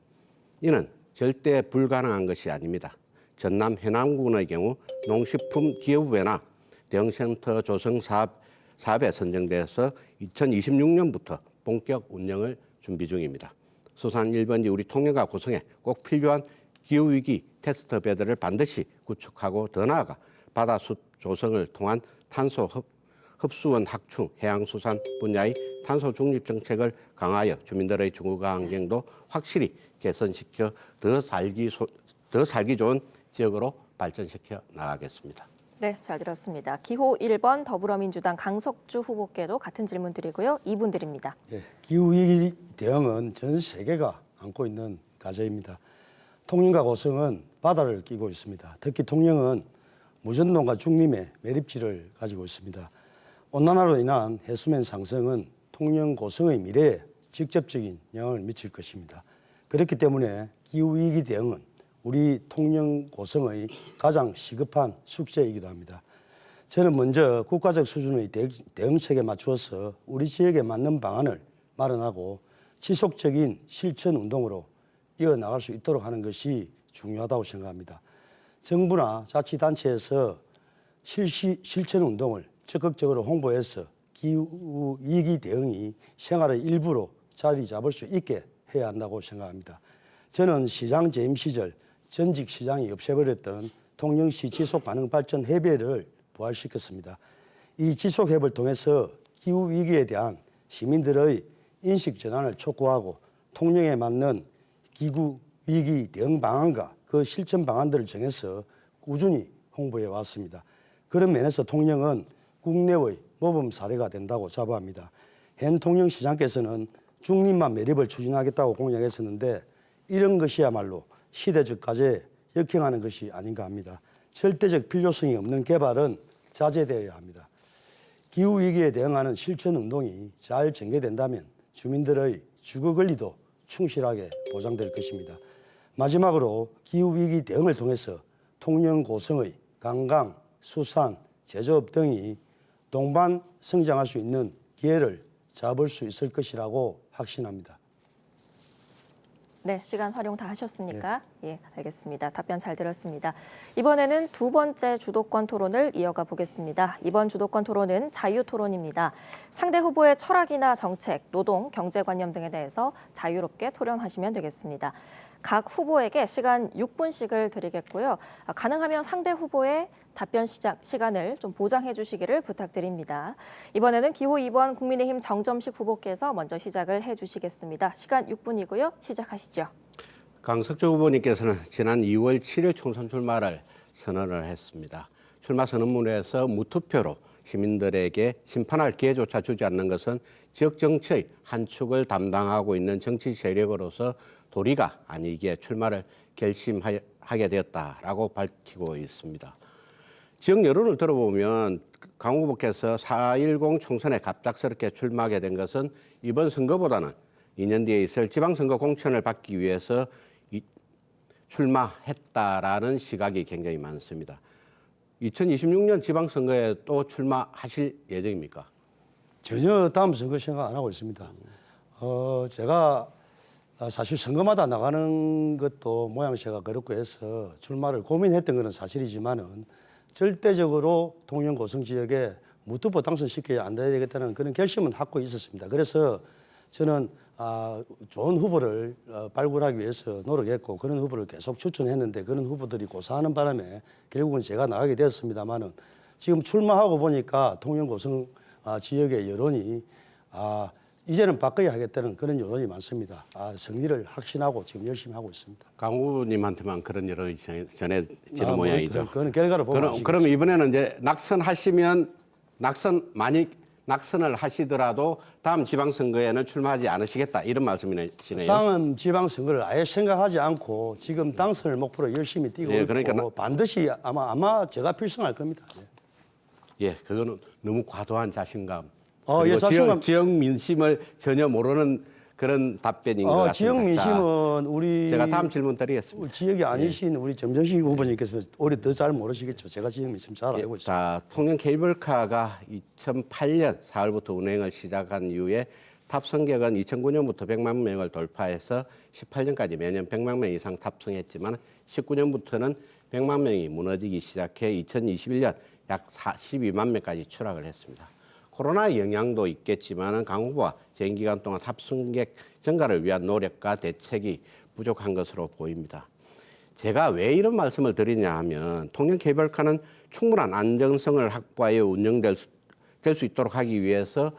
이는 절대 불가능한 것이 아닙니다. 전남 해남군의 경우 농식품 기후변화 대응센터 조성 사업에 선정돼서 2026년부터 본격 운영을 준비 중입니다. 수산 1번지 우리 통영과 고성에 꼭 필요한 기후위기 테스트 배들을 반드시 구축하고 더 나아가 바다숲 조성을 통한 탄소 흡수원 확충, 해양수산 분야의 탄소 중립 정책을 강화하여 주민들의 주거 환경도 확실히 개선시켜 더 살기 좋은 지역으로 발전시켜 나가겠습니다. 네, 잘 들었습니다. 기호 1번 더불어민주당 강석주 후보께도 같은 질문 드리고요. 2분 드립니다. 예, 기후위기 대응은 전 세계가 안고 있는 과제입니다. 통영과 고성은 바다를 끼고 있습니다. 특히 통영은 무전동과 중림의 매립지를 가지고 있습니다. 온난화로 인한 해수면 상승은 통영 고성의 미래에 직접적인 영향을 미칠 것입니다. 그렇기 때문에 기후위기 대응은 우리 통영 고성의 가장 시급한 숙제이기도 합니다. 저는 먼저 국가적 수준의 대응책에 맞추어서 우리 지역에 맞는 방안을 마련하고 지속적인 실천 운동으로 이어나갈 수 있도록 하는 것이 중요하다고 생각합니다. 정부나 자치단체에서 실천 운동을 적극적으로 홍보해서 기후위기 대응이 생활의 일부로 자리 잡을 수 있게 해야 한다고 생각합니다. 저는 시장 재임 시절 전직 시장이 없애버렸던 통영시 지속가능발전 협의회를 부활시켰습니다. 이 지속협의를 통해서 기후위기에 대한 시민들의 인식 전환을 촉구하고 통영에 맞는 기후위기 대응 방안과 그 실천 방안들을 정해서 꾸준히 홍보해 왔습니다. 그런 면에서 통영은 국내의 모범 사례가 된다고 자부합니다. 현 통영시장께서는 중림만 매립을 추진하겠다고 공약했었는데 이런 것이야말로 시대적 과제에 역행하는 것이 아닌가 합니다. 절대적 필요성이 없는 개발은 자제되어야 합니다. 기후위기에 대응하는 실천 운동이 잘 전개된다면 주민들의 주거 권리도 충실하게 보장될 것입니다. 마지막으로 기후위기 대응을 통해서 통영 고성의 관광, 수산, 제조업 등이 동반 성장할 수 있는 기회를 잡을 수 있을 것이라고 확신합니다. 네, 시간 활용 다 하셨습니까? 예, 알겠습니다. 답변 잘 들었습니다. 이번에는 두 번째 주도권 토론을 이어가 보겠습니다. 이번 주도권 토론은 자유 토론입니다. 상대 후보의 철학이나 정책, 노동, 경제관념 등에 대해서 자유롭게 토론하시면 되겠습니다. 각 후보에게 시간 6분씩을 드리겠고요. 가능하면 상대 후보의 답변 시간을 좀 보장해 주시기를 부탁드립니다. 이번에는 기호 2번 국민의힘 정점식 후보께서 먼저 시작을 해 주시겠습니다. 시간 6분이고요. 시작하시죠. 강석주 후보님께서는 지난 2월 7일 총선 출마를 선언을 했습니다. 출마 선언문에서 무투표로 시민들에게 심판할 기회조차 주지 않는 것은 지역 정치의 한 축을 담당하고 있는 정치 세력으로서 도리가 아니기에 출마를 결심하게 되었다라고 밝히고 있습니다. 지역 여론을 들어보면 강 후보께서 4.10 총선에 갑작스럽게 출마하게 된 것은 이번 선거보다는 2년 뒤에 있을 지방선거 공천을 받기 위해서 출마했다라는 시각이 굉장히 많습니다. 2026년 지방선거에 또 출마하실 예정입니까? 전혀 다음 선거 생각 안 하고 있습니다. 제가 사실 선거마다 나가는 것도 모양새가 그렇고 해서 출마를 고민했던 것은 사실이지만은 절대적으로 통영 고성 지역에 무투표 당선시켜야 안 되겠다는 그런 결심은 갖고 있었습니다. 그래서 저는 좋은 후보를 발굴하기 위해서 노력했고 그런 후보를 계속 추천했는데 그런 후보들이 고사하는 바람에 결국은 제가 나가게 되었습니다만은 지금 출마하고 보니까 통영 고성 지역의 여론이 이제는 바꿔야 하겠다는 그런 여론이 많습니다. 승리를 확신하고 지금 열심히 하고 있습니다. 강 후보님한테만 그런 여론이 전해지는 모양이죠. 그건 결과를 보면 그럼 이번에는 이제 낙선을 하시더라도 다음 지방선거에는 출마하지 않으시겠다 이런 말씀이시네요. 다음 지방선거를 아예 생각하지 않고 지금 당선을 목표로 열심히 뛰고 있고 반드시 아마 제가 필승할 겁니다. 예, 그거는 너무 과도한 자신감. 예, 지역 민심을 전혀 모르는 그런 답변인 것 같습니다. 지역 민심은 제가 다음 질문 드리겠습니다. 지역이 아니신 우리 점정식 후보님께서 오히려 더 잘 모르시겠죠. 제가 지역 민심 잘 알고 있습니다. 자, 통영 케이블카가 2008년 4월부터 운행을 시작한 이후에 탑승객은 2009년부터 100만 명을 돌파해서 18년까지 매년 100만 명 이상 탑승했지만 19년부터는 100만 명이 무너지기 시작해 2021년 약 42만 명까지 추락을 했습니다. 코로나 영향도 있겠지만 강 후보가 장기간 동안 탑승객 증가를 위한 노력과 대책이 부족한 것으로 보입니다. 제가 왜 이런 말씀을 드리냐 하면 통영 케이블카는 충분한 안정성을 확보하여 운영될 수 있도록 하기 위해서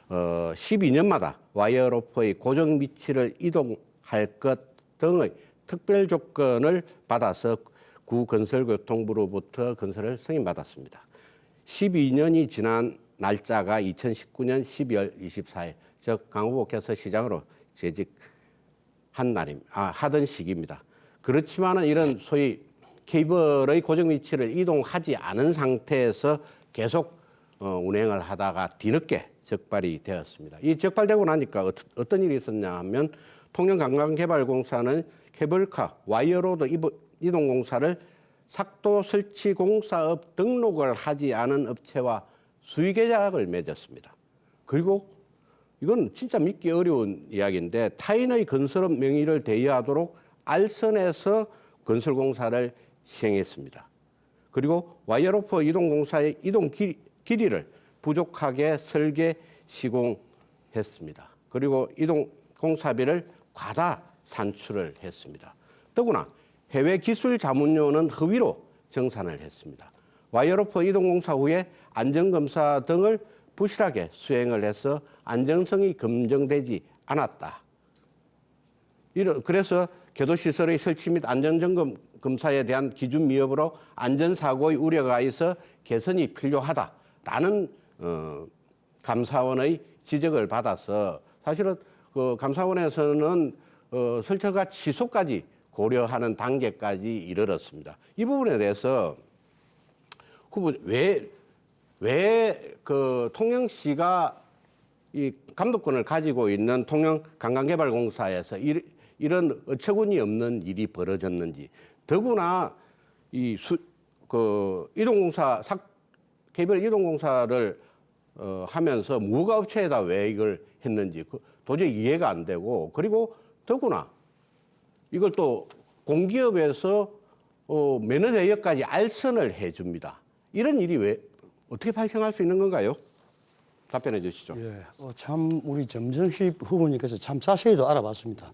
12년마다 와이어로프의 고정 위치를 이동할 것 등의 특별 조건을 받아서 구건설교통부로부터 건설을 승인받았습니다. 12년이 지난 날짜가 2019년 12월 24일, 즉 강 후보께서 시장으로 재직한 하던 시기입니다. 그렇지만은 이런 소위 케이블의 고정 위치를 이동하지 않은 상태에서 계속 운행을 하다가 뒤늦게 적발이 되었습니다. 이 적발되고 나니까 어떤 일이 있었냐 하면 통영관광개발공사는 케이블카 와이어로드 이동공사를 삭도 설치공사업 등록을 하지 않은 업체와 수의계약을 맺었습니다. 그리고 이건 진짜 믿기 어려운 이야기인데 타인의 건설업 명의를 대여하도록 알선해서 건설공사를 시행했습니다. 그리고 와이어로프 이동공사의 이동 길이를 부족하게 설계 시공했습니다. 그리고 이동공사비를 과다 산출을 했습니다. 더구나 해외 기술 자문료는 허위로 정산을 했습니다. 와이어로프 이동공사 후에 안전검사 등을 부실하게 수행을 해서 안정성이 검증되지 않았다. 그래서 궤도시설의 설치 및 안전점검 검사에 대한 기준 미흡으로 안전사고의 우려가 있어 개선이 필요하다라는 감사원의 지적을 받아서 사실은 그 감사원에서는 설치가 취소까지 고려하는 단계까지 이르렀습니다. 이 부분에 대해서 후보 왜 그 통영시가 이 감독권을 가지고 있는 통영관광개발공사에서 이런 어처구니 없는 일이 벌어졌는지, 더구나 이동공사 케이블 이동공사를 하면서 무가업체에다 왜 이걸 했는지 도저히 이해가 안 되고, 그리고 더구나 이걸 또 공기업에서 매너 대여까지 알선을 해줍니다. 이런 일이 왜 어떻게 발생할 수 있는 건가요? 답변해 주시죠. 참 우리 점정식 후보님께서 참 자세히도 알아봤습니다.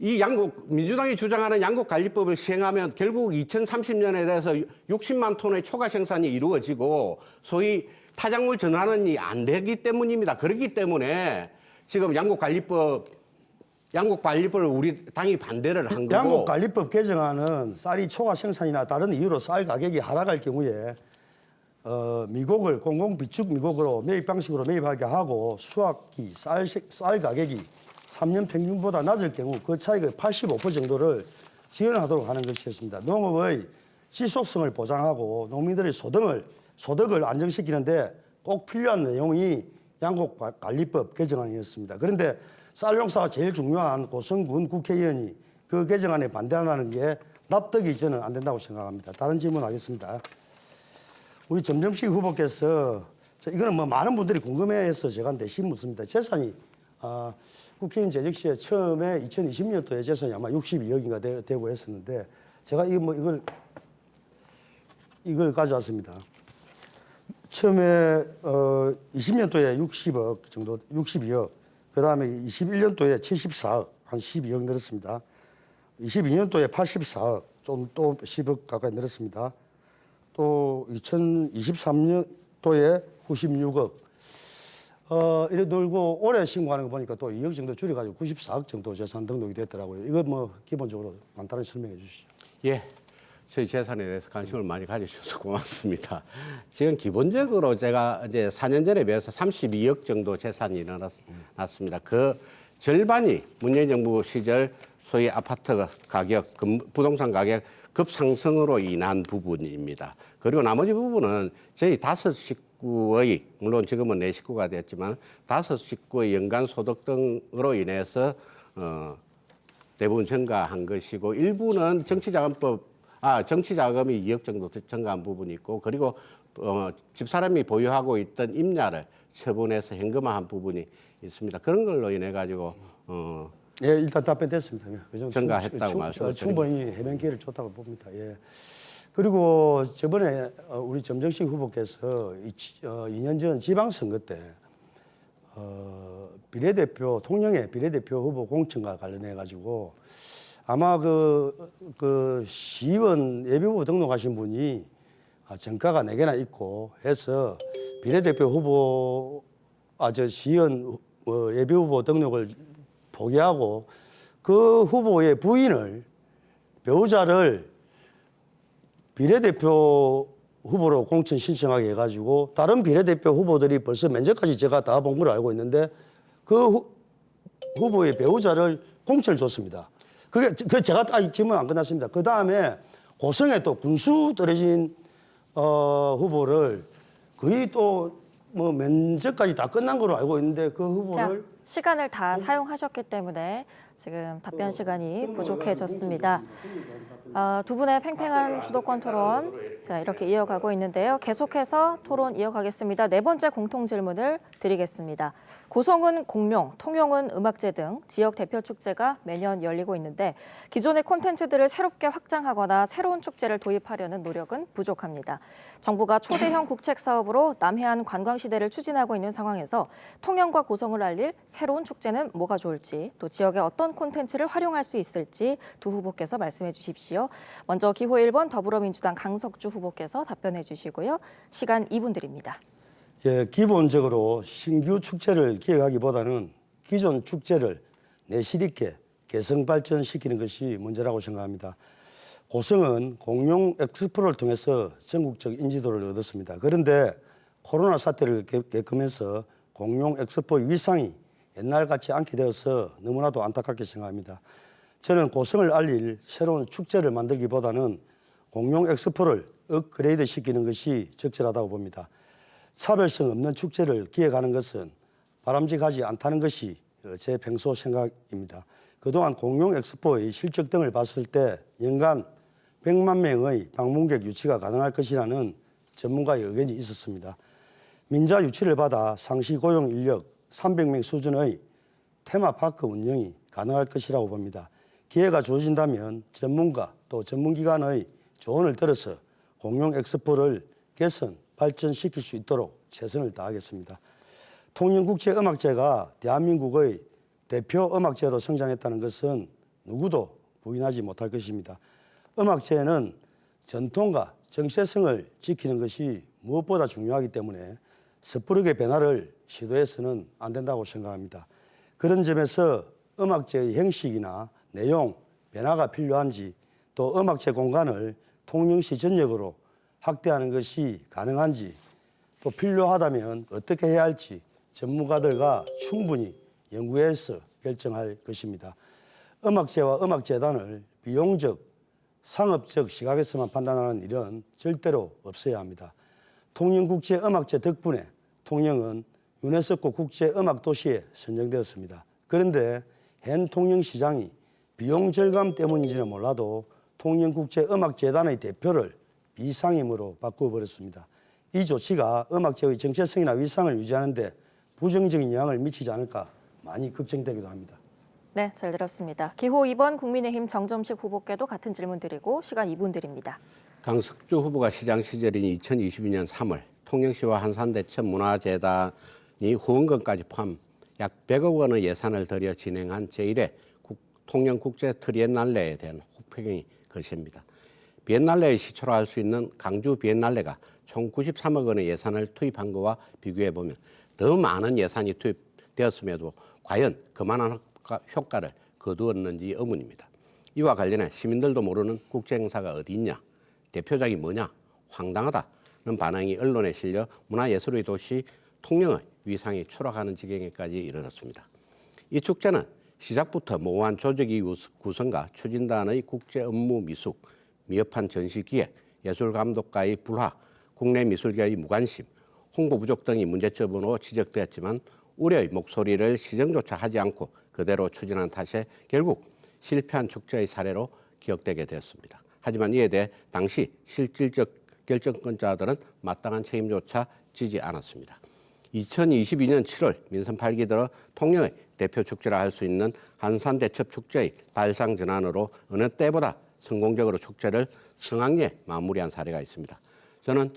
이 민주당이 주장하는 양곡관리법을 시행하면 결국 2030년에 대해서 60만 톤의 초과 생산이 이루어지고 소위 타작물 전환이 안 되기 때문입니다. 그렇기 때문에 지금 양곡관리법을 우리 당이 반대를 한 거고. 양곡관리법 개정안은 쌀이 초과 생산이나 다른 이유로 쌀 가격이 하락할 경우에 미곡을 공공비축 미곡으로 매입 방식으로 매입하게 하고 수확기 쌀 가격이 3년 평균보다 낮을 경우 그 차익의 85% 정도를 지원하도록 하는 것이었습니다. 농업의 지속성을 보장하고 농민들의 소득을 안정시키는데 꼭 필요한 내용이 양곡관리법 개정안이었습니다. 그런데 쌀 농사가 제일 중요한 고성군 국회의원이 그 개정안에 반대한다는 게 납득이 저는 안 된다고 생각합니다. 다른 질문하겠습니다. 우리 점점식 후보께서 이거는 뭐 많은 분들이 궁금해해서 제가 대신 묻습니다. 재산이 국회의원 재직 시에 처음에 2020년도에 재산이 아마 62억인가 되고 했었는데 제가 이걸 가져왔습니다. 처음에 20년도에 60억 정도, 62억. 그 다음에 21년도에 74억, 한 12억 늘었습니다. 22년도에 84억, 좀 또 10억 가까이 늘었습니다. 또 2023년도에 96억. 이래 늘고 올해 신고하는 거 보니까 또 2억 정도 줄여가지고 94억 정도 재산 등록이 됐더라고요. 이거 뭐 기본적으로 간단히 설명해 주시죠. 예. 저희 재산에 대해서 관심을 많이 가져주셔서 고맙습니다. 지금 기본적으로 제가 이제 4년 전에 비해서 32억 정도 재산이 일어났습니다. 그 절반이 문재인 정부 시절 소위 아파트 가격, 부동산 가격 급상승으로 인한 부분입니다. 그리고 나머지 부분은 저희 5식구의, 물론 지금은 4식구가 됐지만 5식구의 연간 소득 등으로 인해서 대부분 증가한 것이고, 일부는 정치자금이 2억 정도 증가한 부분이 있고, 그리고 집사람이 보유하고 있던 임야를 처분해서 현금화한 부분이 있습니다. 그런 걸로 인해 가지고 예, 일단 답변됐습니다. 그 정도 증가했다고 말씀드립니다. 충분히 해명 기회를 줬다고 봅니다. 예. 그리고 저번에 우리 점정식 후보께서 2년 전 지방선거 때 통영의 비례대표 후보 공천과 관련해 가지고 아마 그 시의원 예비후보 등록하신 분이 정가가 4개나 있고 해서 비례대표 후보 시의원 예비후보 등록을 포기하고 그 후보의 부인을 배우자를 비례대표 후보로 공천 신청하게 해가지고 다른 비례대표 후보들이 벌써 면접까지 제가 다 본 걸로 알고 있는데 그 후보의 배우자를 공천을 줬습니다. 그게 제가 질문 안 끝났습니다. 그 다음에 고성에 또 군수 떨어진 후보를 거의 또 뭐 면접까지 다 끝난 걸로 알고 있는데 그 후보를 시간을 다 사용하셨기 때문에 지금 답변 시간이 부족해졌습니다. 두 분의 팽팽한 주도권 토론 이렇게 이어가고 있는데요. 계속해서 토론 이어가겠습니다. 네 번째 공통 질문을 드리겠습니다. 고성은 공룡, 통영은 음악제 등 지역 대표 축제가 매년 열리고 있는데 기존의 콘텐츠들을 새롭게 확장하거나 새로운 축제를 도입하려는 노력은 부족합니다. 정부가 초대형 국책 사업으로 남해안 관광시대를 추진하고 있는 상황에서 통영과 고성을 알릴 새로운 축제는 뭐가 좋을지, 또 지역의 어떤 콘텐츠를 활용할 수 있을지 두 후보께서 말씀해 주십시오. 먼저 기호 1번 더불어민주당 강석주 후보께서 답변해 주시고요. 시간 2분 드립니다. 예, 기본적으로 신규 축제를 기획하기보다는 기존 축제를 내실 있게 개성 발전시키는 것이 문제라고 생각합니다. 고성은 공룡 엑스포를 통해서 전국적 인지도를 얻었습니다. 그런데 코로나 사태를 겪으면서 공룡 엑스포의 위상이 옛날같지 않게 되어서 너무나도 안타깝게 생각합니다. 저는 고성을 알릴 새로운 축제를 만들기보다는 공룡 엑스포를 업그레이드 시키는 것이 적절하다고 봅니다. 차별성 없는 축제를 기획하는 것은 바람직하지 않다는 것이 제 평소 생각입니다. 그동안 공룡 엑스포의 실적 등을 봤을 때 연간 100만 명의 방문객 유치가 가능할 것이라는 전문가의 의견이 있었습니다. 민자 유치를 받아 상시 고용 인력 300명 수준의 테마파크 운영이 가능할 것이라고 봅니다. 기회가 주어진다면 전문가 또 전문기관의 조언을 들어서 공룡 엑스포를 개선, 발전시킬 수 있도록 최선을 다하겠습니다. 통영국제음악제가 대한민국의 대표 음악제로 성장했다는 것은 누구도 부인하지 못할 것입니다. 음악제는 전통과 정체성을 지키는 것이 무엇보다 중요하기 때문에 섣부르게 변화를 시도해서는 안 된다고 생각합니다. 그런 점에서 음악제의 형식이나 내용, 변화가 필요한지, 또 음악제 공간을 통영시 전역으로 확대하는 것이 가능한지, 또 필요하다면 어떻게 해야 할지 전문가들과 충분히 연구해서 결정할 것입니다. 음악제와 음악재단을 비용적, 상업적 시각에서만 판단하는 일은 절대로 없어야 합니다. 통영국제음악제 덕분에 통영은 유네스코 국제음악도시에 선정되었습니다. 그런데 현 통영시장이 비용 절감 때문인지는 몰라도 통영국제음악재단의 대표를 비상임으로 바꾸어버렸습니다. 이 조치가 음악제의 정체성이나 위상을 유지하는 데 부정적인 영향을 미치지 않을까 많이 걱정되기도 합니다. 네, 잘 들었습니다. 기호 2번 국민의힘 정점식 후보께도 같은 질문 드리고 시간 2분 드립니다. 강석주 후보가 시장 시절인 2022년 3월 통영시와 한산대첩문화재단이 후원금까지 포함 약 100억 원의 예산을 들여 진행한 제1회 통영국제트리엔날레에 대한 호평이 거셉니다. 비엔날레의 시초로 할 수 있는 강주 비엔날레가 총 93억 원의 예산을 투입한 것과 비교해보면 더 많은 예산이 투입되었음에도 과연 그만한 효과를 거두었는지 의문입니다. 이와 관련해 시민들도 모르는 국제행사가 어디 있냐, 대표작이 뭐냐, 황당하다는 반응이 언론에 실려 문화예술의 도시 통영의 위상이 추락하는 지경에까지 이르렀습니다. 이 축제는 시작부터 모호한 조직이 구성과 추진단의 국제 업무 미숙, 미흡한 전시 기획, 예술감독가의 불화, 국내 미술계의 무관심, 홍보 부족 등이 문제점으로 지적되었지만 우려의 목소리를 시정조차 하지 않고 그대로 추진한 탓에 결국 실패한 축제의 사례로 기억되게 되었습니다. 하지만 이에 대해 당시 실질적 결정권자들은 마땅한 책임조차 지지 않았습니다. 2022년 7월 민선 8기 들어 통영의 대표 축제라 할 수 있는 한산대첩축제의 달상 전환으로 어느 때보다 성공적으로 축제를 성황리에 마무리한 사례가 있습니다. 저는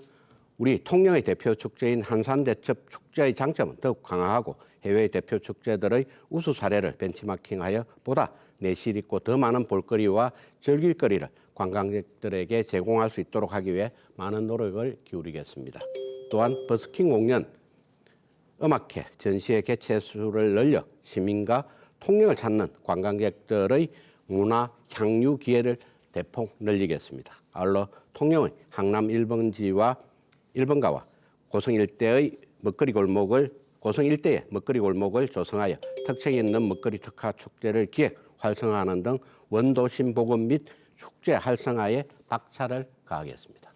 우리 통영의 대표 축제인 한산대첩 축제의 장점은 더욱 강화하고 해외의 대표 축제들의 우수 사례를 벤치마킹하여 보다 내실 있고 더 많은 볼거리와 즐길거리를 관광객들에게 제공할 수 있도록 하기 위해 많은 노력을 기울이겠습니다. 또한 버스킹 공연, 음악회, 전시회 개최 수를 늘려 시민과 통영을 찾는 관광객들의 문화 향유 기회를 대폭 늘리겠습니다. 아울러 통영의 항남 1번가와 고성 일대의 먹거리 골목을 조성하여 특색 있는 먹거리 특화 축제를 기획, 활성화하는 등 원도심 복원 및 축제 활성화에 박차를 가하겠습니다.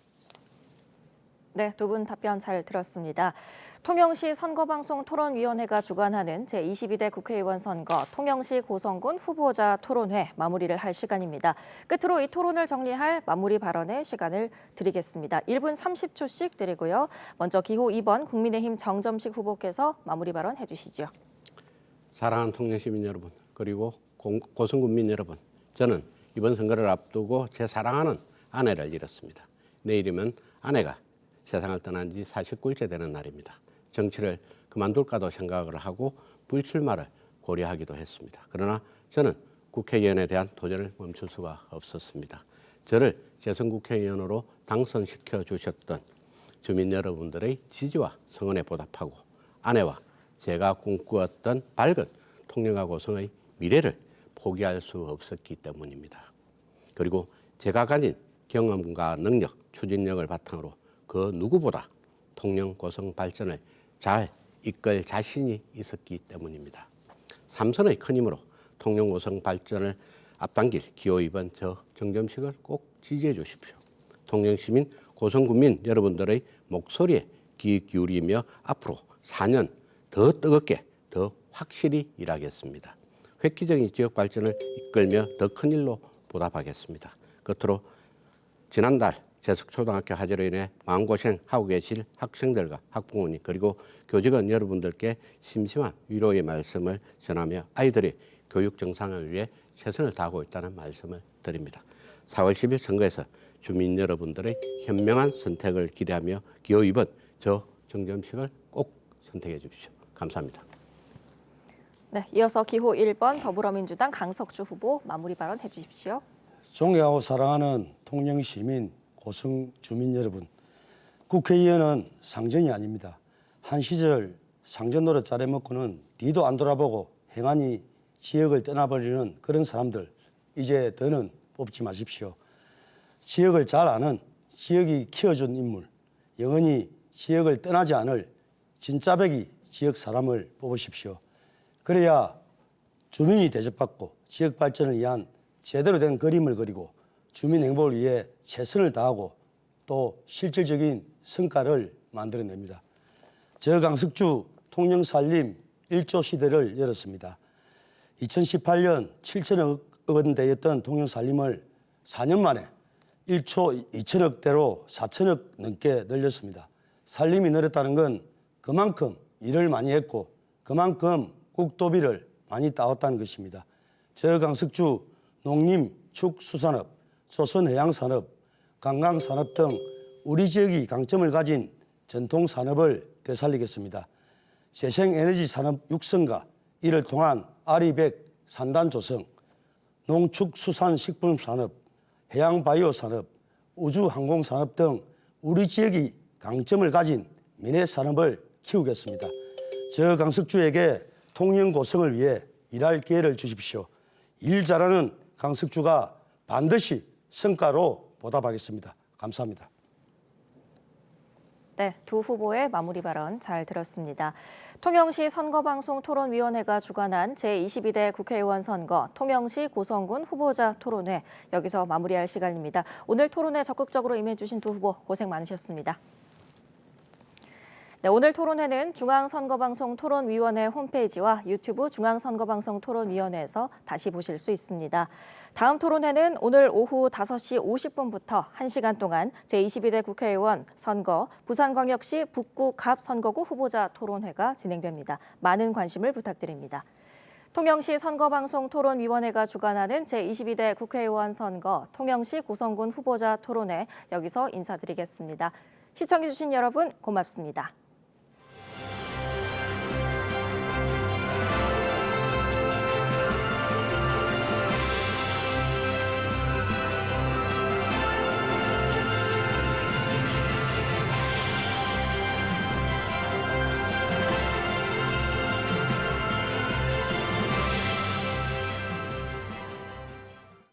네, 두 분 답변 잘 들었습니다. 통영시 선거방송 토론위원회가 주관하는 제22대 국회의원 선거 통영시 고성군 후보자 토론회 마무리를 할 시간입니다. 끝으로 이 토론을 정리할 마무리 발언의 시간을 드리겠습니다. 1분 30초씩 드리고요. 먼저 기호 2번 국민의힘 정점식 후보께서 마무리 발언 해주시죠. 사랑하는 통영시민 여러분, 그리고 고성군민 여러분, 저는 이번 선거를 앞두고 제 사랑하는 아내를 잃었습니다. 내일이면 아내가 세상을 떠난 지 49일째 되는 날입니다. 정치를 그만둘까도 생각을 하고 불출마를 고려하기도 했습니다. 그러나 저는 국회의원에 대한 도전을 멈출 수가 없었습니다. 저를 재선국회의원으로 당선시켜 주셨던 주민 여러분들의 지지와 성원에 보답하고 아내와 제가 꿈꾸었던 밝은 통영과 고성의 미래를 포기할 수 없었기 때문입니다. 그리고 제가 가진 경험과 능력, 추진력을 바탕으로 그 누구보다 통영 고성 발전을 잘 이끌 자신이 있었기 때문입니다. 삼선의 큰 힘으로 통영 고성 발전을 앞당길 기호 2번 저 정점식을 꼭 지지해 주십시오. 통영 시민, 고성 군민 여러분들의 목소리에 귀 기울이며 앞으로 4년 더 뜨겁게, 더 확실히 일하겠습니다. 획기적인 지역 발전을 이끌며 더 큰 일로 보답하겠습니다. 끝으로 지난달 제석초등학교 화재로 인해 마음고생하고 계실 학생들과 학부모님 그리고 교직원 여러분들께 심심한 위로의 말씀을 전하며 아이들의 교육 정상을 위해 최선을 다하고 있다는 말씀을 드립니다. 4월 10일 선거에서 주민 여러분들의 현명한 선택을 기대하며 기호 2번 저 정점식을 꼭 선택해 주십시오. 감사합니다. 네, 이어서 기호 1번 더불어민주당 강석주 후보 마무리 발언해 주십시오. 존경하고 사랑하는 통영시민, 고성 주민 여러분, 국회의원은 상전이 아닙니다. 한 시절 상전 노릇 잘해먹고는 뒤도 안 돌아보고 행안히 지역을 떠나버리는 그런 사람들, 이제 더는 뽑지 마십시오. 지역을 잘 아는, 지역이 키워준 인물, 영원히 지역을 떠나지 않을 진짜배기 지역 사람을 뽑으십시오. 그래야 주민이 대접받고 지역 발전을 위한 제대로 된 그림을 그리고 주민 행복을 위해 최선을 다하고 또 실질적인 성과를 만들어냅니다. 저 강석주 통영살림 1조 시대를 열었습니다. 2018년 7천억 원대였던 통영살림을 4년 만에 1조 2천억대로 4천억 넘게 늘렸습니다. 살림이 늘었다는 건 그만큼 일을 많이 했고 그만큼 국도비를 많이 따왔다는 것입니다. 저 강석주 농림, 축수산업, 조선해양산업, 관광산업 등 우리 지역이 강점을 가진 전통산업을 되살리겠습니다. 재생에너지 산업 육성과 이를 통한 아리백 산단 조성, 농축수산식품산업, 해양바이오산업, 우주항공산업 등 우리 지역이 강점을 가진 민해산업을 키우겠습니다. 저 강석주에게 통영고성을 위해 일할 기회를 주십시오. 일 잘하는 강석주가 반드시 성과로 보답하겠습니다. 감사합니다. 네, 두 후보의 마무리 발언 잘 들었습니다. 통영시 선거방송 토론위원회가 주관한 제22대 국회의원 선거 통영시 고성군 후보자 토론회 여기서 마무리할 시간입니다. 오늘 토론회 적극적으로 임해주신 두 후보 고생 많으셨습니다. 네, 오늘 토론회는 중앙선거방송 토론위원회 홈페이지와 유튜브 중앙선거방송 토론위원회에서 다시 보실 수 있습니다. 다음 토론회는 오늘 오후 5시 50분부터 1시간 동안 제22대 국회의원 선거 부산광역시 북구 갑 선거구 후보자 토론회가 진행됩니다. 많은 관심을 부탁드립니다. 통영시 선거방송 토론위원회가 주관하는 제22대 국회의원 선거 통영시 고성군 후보자 토론회 여기서 인사드리겠습니다. 시청해주신 여러분 고맙습니다.